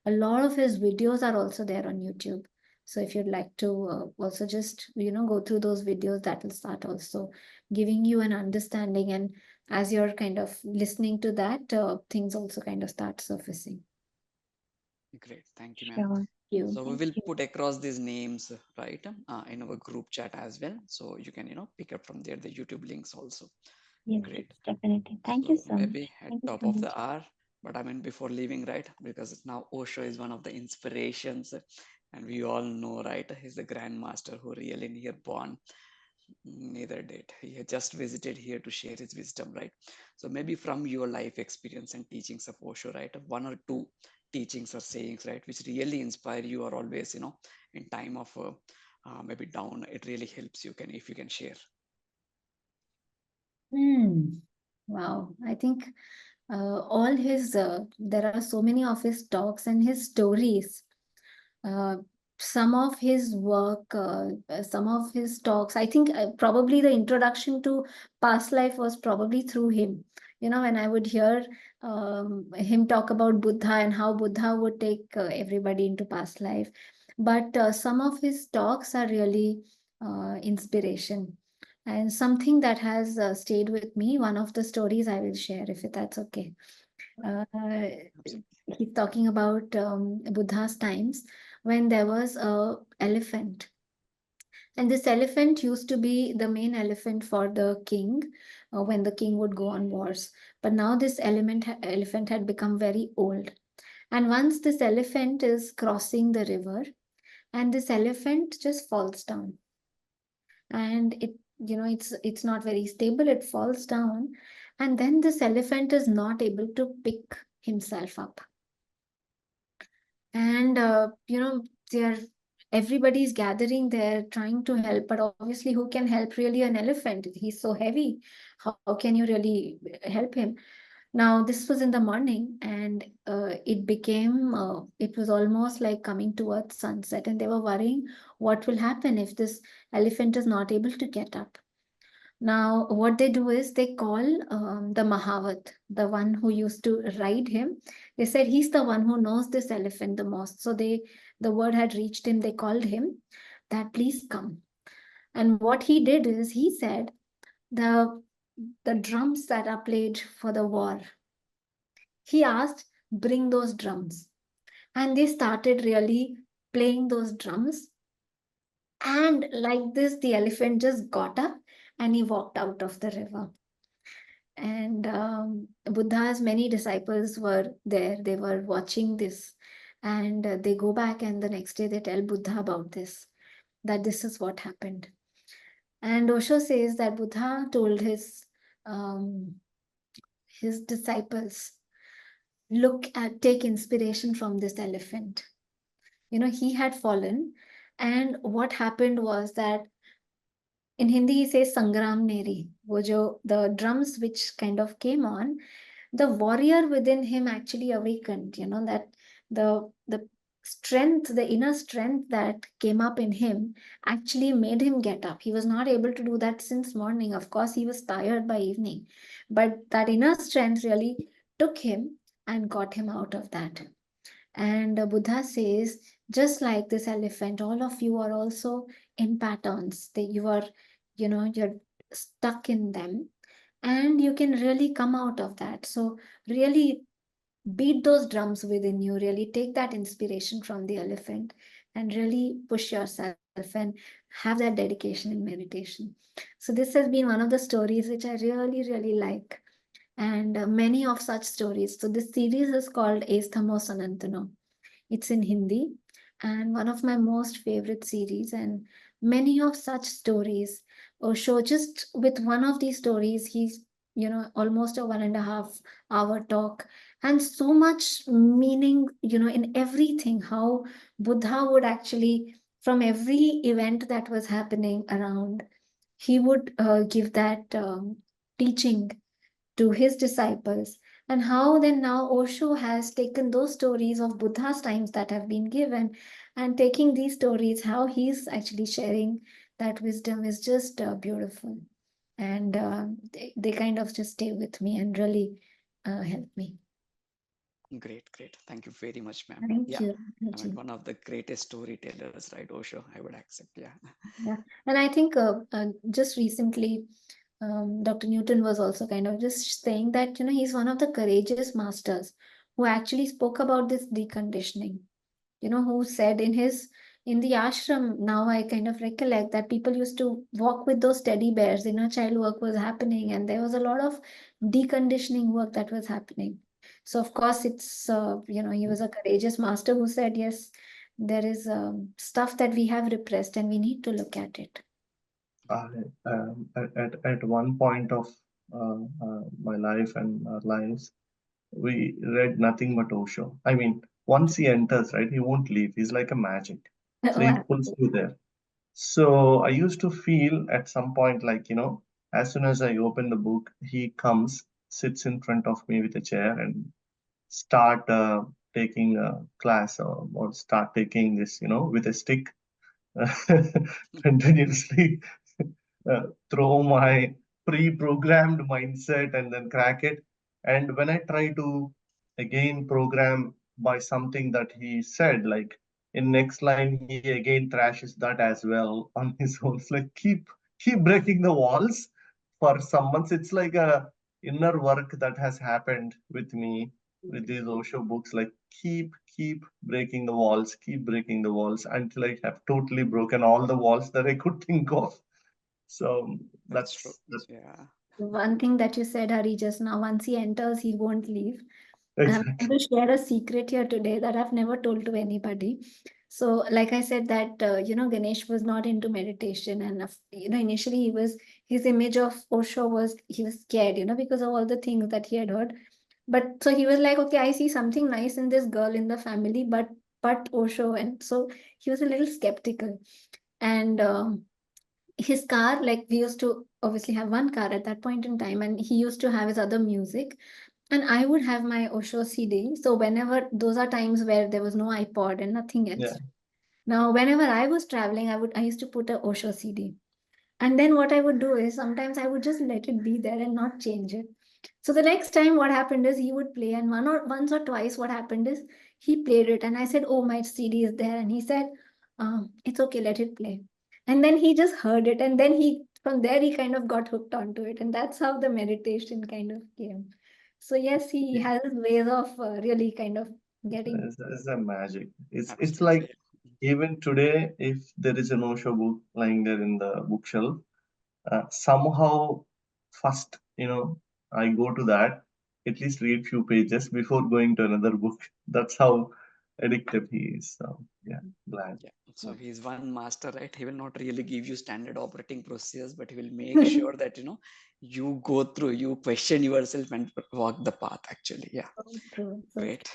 A lot of his videos are also there on YouTube. So if you'd like to also just, go through those videos, that will start also giving you an understanding. And as you're kind of listening to that, things also kind of start surfacing. Great. Thank you, ma'am. Sure. You. So we Thank will you. put across these names, right, in our group chat as well. So you can, pick up from there the YouTube links also. Yes, yes, Great. definitely. Thank you So so much. maybe at Thank you top so of the much. hour, but I mean before leaving, right? Because now Osho is one of the inspirations, and we all know, right? He's the grandmaster who really near born, neither did. He had just visited here to share his wisdom, right? So maybe from your life experience and teachings of Osho, right? One or two teachings or sayings, right, which really inspire you or always, in time of maybe down, it really helps you. Can if you can share. Wow, I think all his there are so many of his talks and his stories. Uh, some of his work, some of his talks. I think probably the introduction to past life was probably through him. When I would hear him talk about Buddha and how Buddha would take everybody into past life. But some of his talks are really inspiration and something that has stayed with me. One of the stories I will share, if that's okay. Uh, Absolutely. he's talking about Buddha's times when there was a elephant, and this elephant used to be the main elephant for the king when the king would go on wars. But now this elephant had become very old, and once this elephant is crossing the river, and this elephant just falls down, and it's not very stable. It falls down, and then this elephant is not able to pick himself up. And they're everybody's gathering there trying to help, but obviously who can help really an elephant? He's so heavy. How can you really help him? Now this was in the morning, and it was almost like coming towards sunset, and they were worrying what will happen if this elephant is not able to get up. Now, what they do is they call the Mahavat, the one who used to ride him. They said he's the one who knows this elephant the most. So the word had reached him. They called him that please come. And what he did is he said the the drums that are played for the war. He asked, bring those drums, and they started really playing those drums. And like this, the elephant just got up and he walked out of the river. And Buddha's many disciples were there. They were watching this. And they go back, and the next day they tell Buddha about this, that this is what happened. And Osho says that Buddha told his disciples, take inspiration from this elephant. He had fallen. And what happened was that in Hindi he says Sangram Neri, the drums which kind of came on, the warrior within him actually awakened, that the strength, the inner strength that came up in him actually made him get up. He was not able to do that since morning. Of course, he was tired by evening, but that inner strength really took him and got him out of that. And Buddha says, just like this elephant, all of you are also in patterns. That you're stuck in them, and you can really come out of that. So really beat those drums within you. Really take that inspiration from the elephant, and really push yourself and have that dedication in meditation. So this has been one of the stories which I really, really like, and many of such stories. So this series is called Esthamo Sanantano. It's in Hindi, and one of my most favorite series, and many of such stories. Osho, just with one of these stories, he's, almost a 1.5 hour talk, and so much meaning, in everything, how Buddha would actually, from every event that was happening around, he would give that teaching to his disciples, and how then now Osho has taken those stories of Buddha's times that have been given, and taking these stories, how he's actually sharing that wisdom is just beautiful. And they kind of just stay with me and really help me. Great, great. Thank you very much, ma'am. Thank Yeah. you. I mean, one of the greatest storytellers, right, Osho? I would accept. Yeah. Yeah. And I think just recently, Dr. Newton was also kind of just saying that, he's one of the courageous masters who actually spoke about this deconditioning, who said in the ashram, now I kind of recollect that people used to walk with those teddy bears, child work was happening, and there was a lot of deconditioning work that was happening. So of course it's, he was a courageous master who said, yes, there is stuff that we have repressed and we need to look at it. At one point of my life and our lives, we read nothing but Osho. I mean, once he enters, right, he won't leave. He's like a magic. So he pulls you there. So I used to feel at some point like, as soon as I open the book, he comes, sits in front of me with a chair and start taking a class or start taking this, with a stick continuously throw my pre-programmed mindset and then crack it. And when I try to again program by something that he said, like in next line, he again trashes that as well on his own. It's like keep breaking the walls for some months. It's like a inner work that has happened with me with these Osho books. Like keep breaking the walls, keep breaking the walls until I have totally broken all the walls that I could think of. So That's true. that's Yeah. One thing that you said, Hari, just now, once he enters, he won't leave. And I'm exactly. going to share a secret here today that I've never told to anybody. So, like I said, that Ganesh was not into meditation, and initially his image of Osho was he was scared, because of all the things that he had heard. But so he was like, okay, I see something nice in this girl in the family, but Osho, and so he was a little skeptical. And his car, like we used to obviously have one car at that point in time, and he used to have his other music, and I would have my Osho CD. So whenever those are times where there was no iPod and nothing Yeah. else. Now, whenever I was traveling, I used to put a Osho CD. And then what I would do is sometimes I would just let it be there and not change it. So the next time what happened is he would play, and once or twice what happened is he played it, and I said, "Oh, my CD is there," and he said, "It's okay, let it play." And then he just heard it, and then he from there he kind of got hooked onto it, and that's how the meditation kind of came. So yes, he has ways of really kind of getting. It's a magic. It's like Absolutely. even today, if there is an Osho book lying there in the bookshelf, somehow first, I go to that, at least read few pages before going to another book. That's how addictive he is. So yeah, glad. Yeah. So he's one master, right? He will not really give you standard operating procedures, but he will make sure that you go through, you question yourself and walk the path. Actually, yeah. So true. So Great.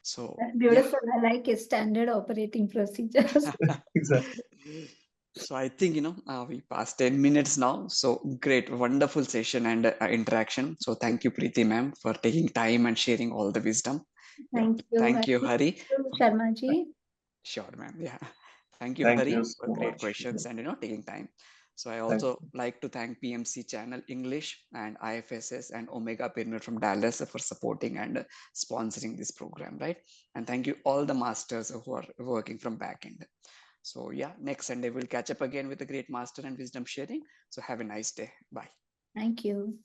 So that's yeah. beautiful. I like his standard operating procedures. Exactly. So I think we passed 10 minutes now. So great, wonderful session and interaction. So thank you, Preeti ma'am, for taking time and sharing all the wisdom. Yeah. Thank you. Thank you, Hari. Sharma ji. Sure, ma'am. Yeah. Thank you, Thank Hari, you for so great much. questions and taking time. So I Thank also like to thank PMC channel English and IFSS and Omega Pyramid from Dallas for supporting and sponsoring this program, right? And thank you all the masters who are working from back end. So yeah, next Sunday we'll catch up again with a great master and wisdom sharing. So have a nice day. Bye. Thank you.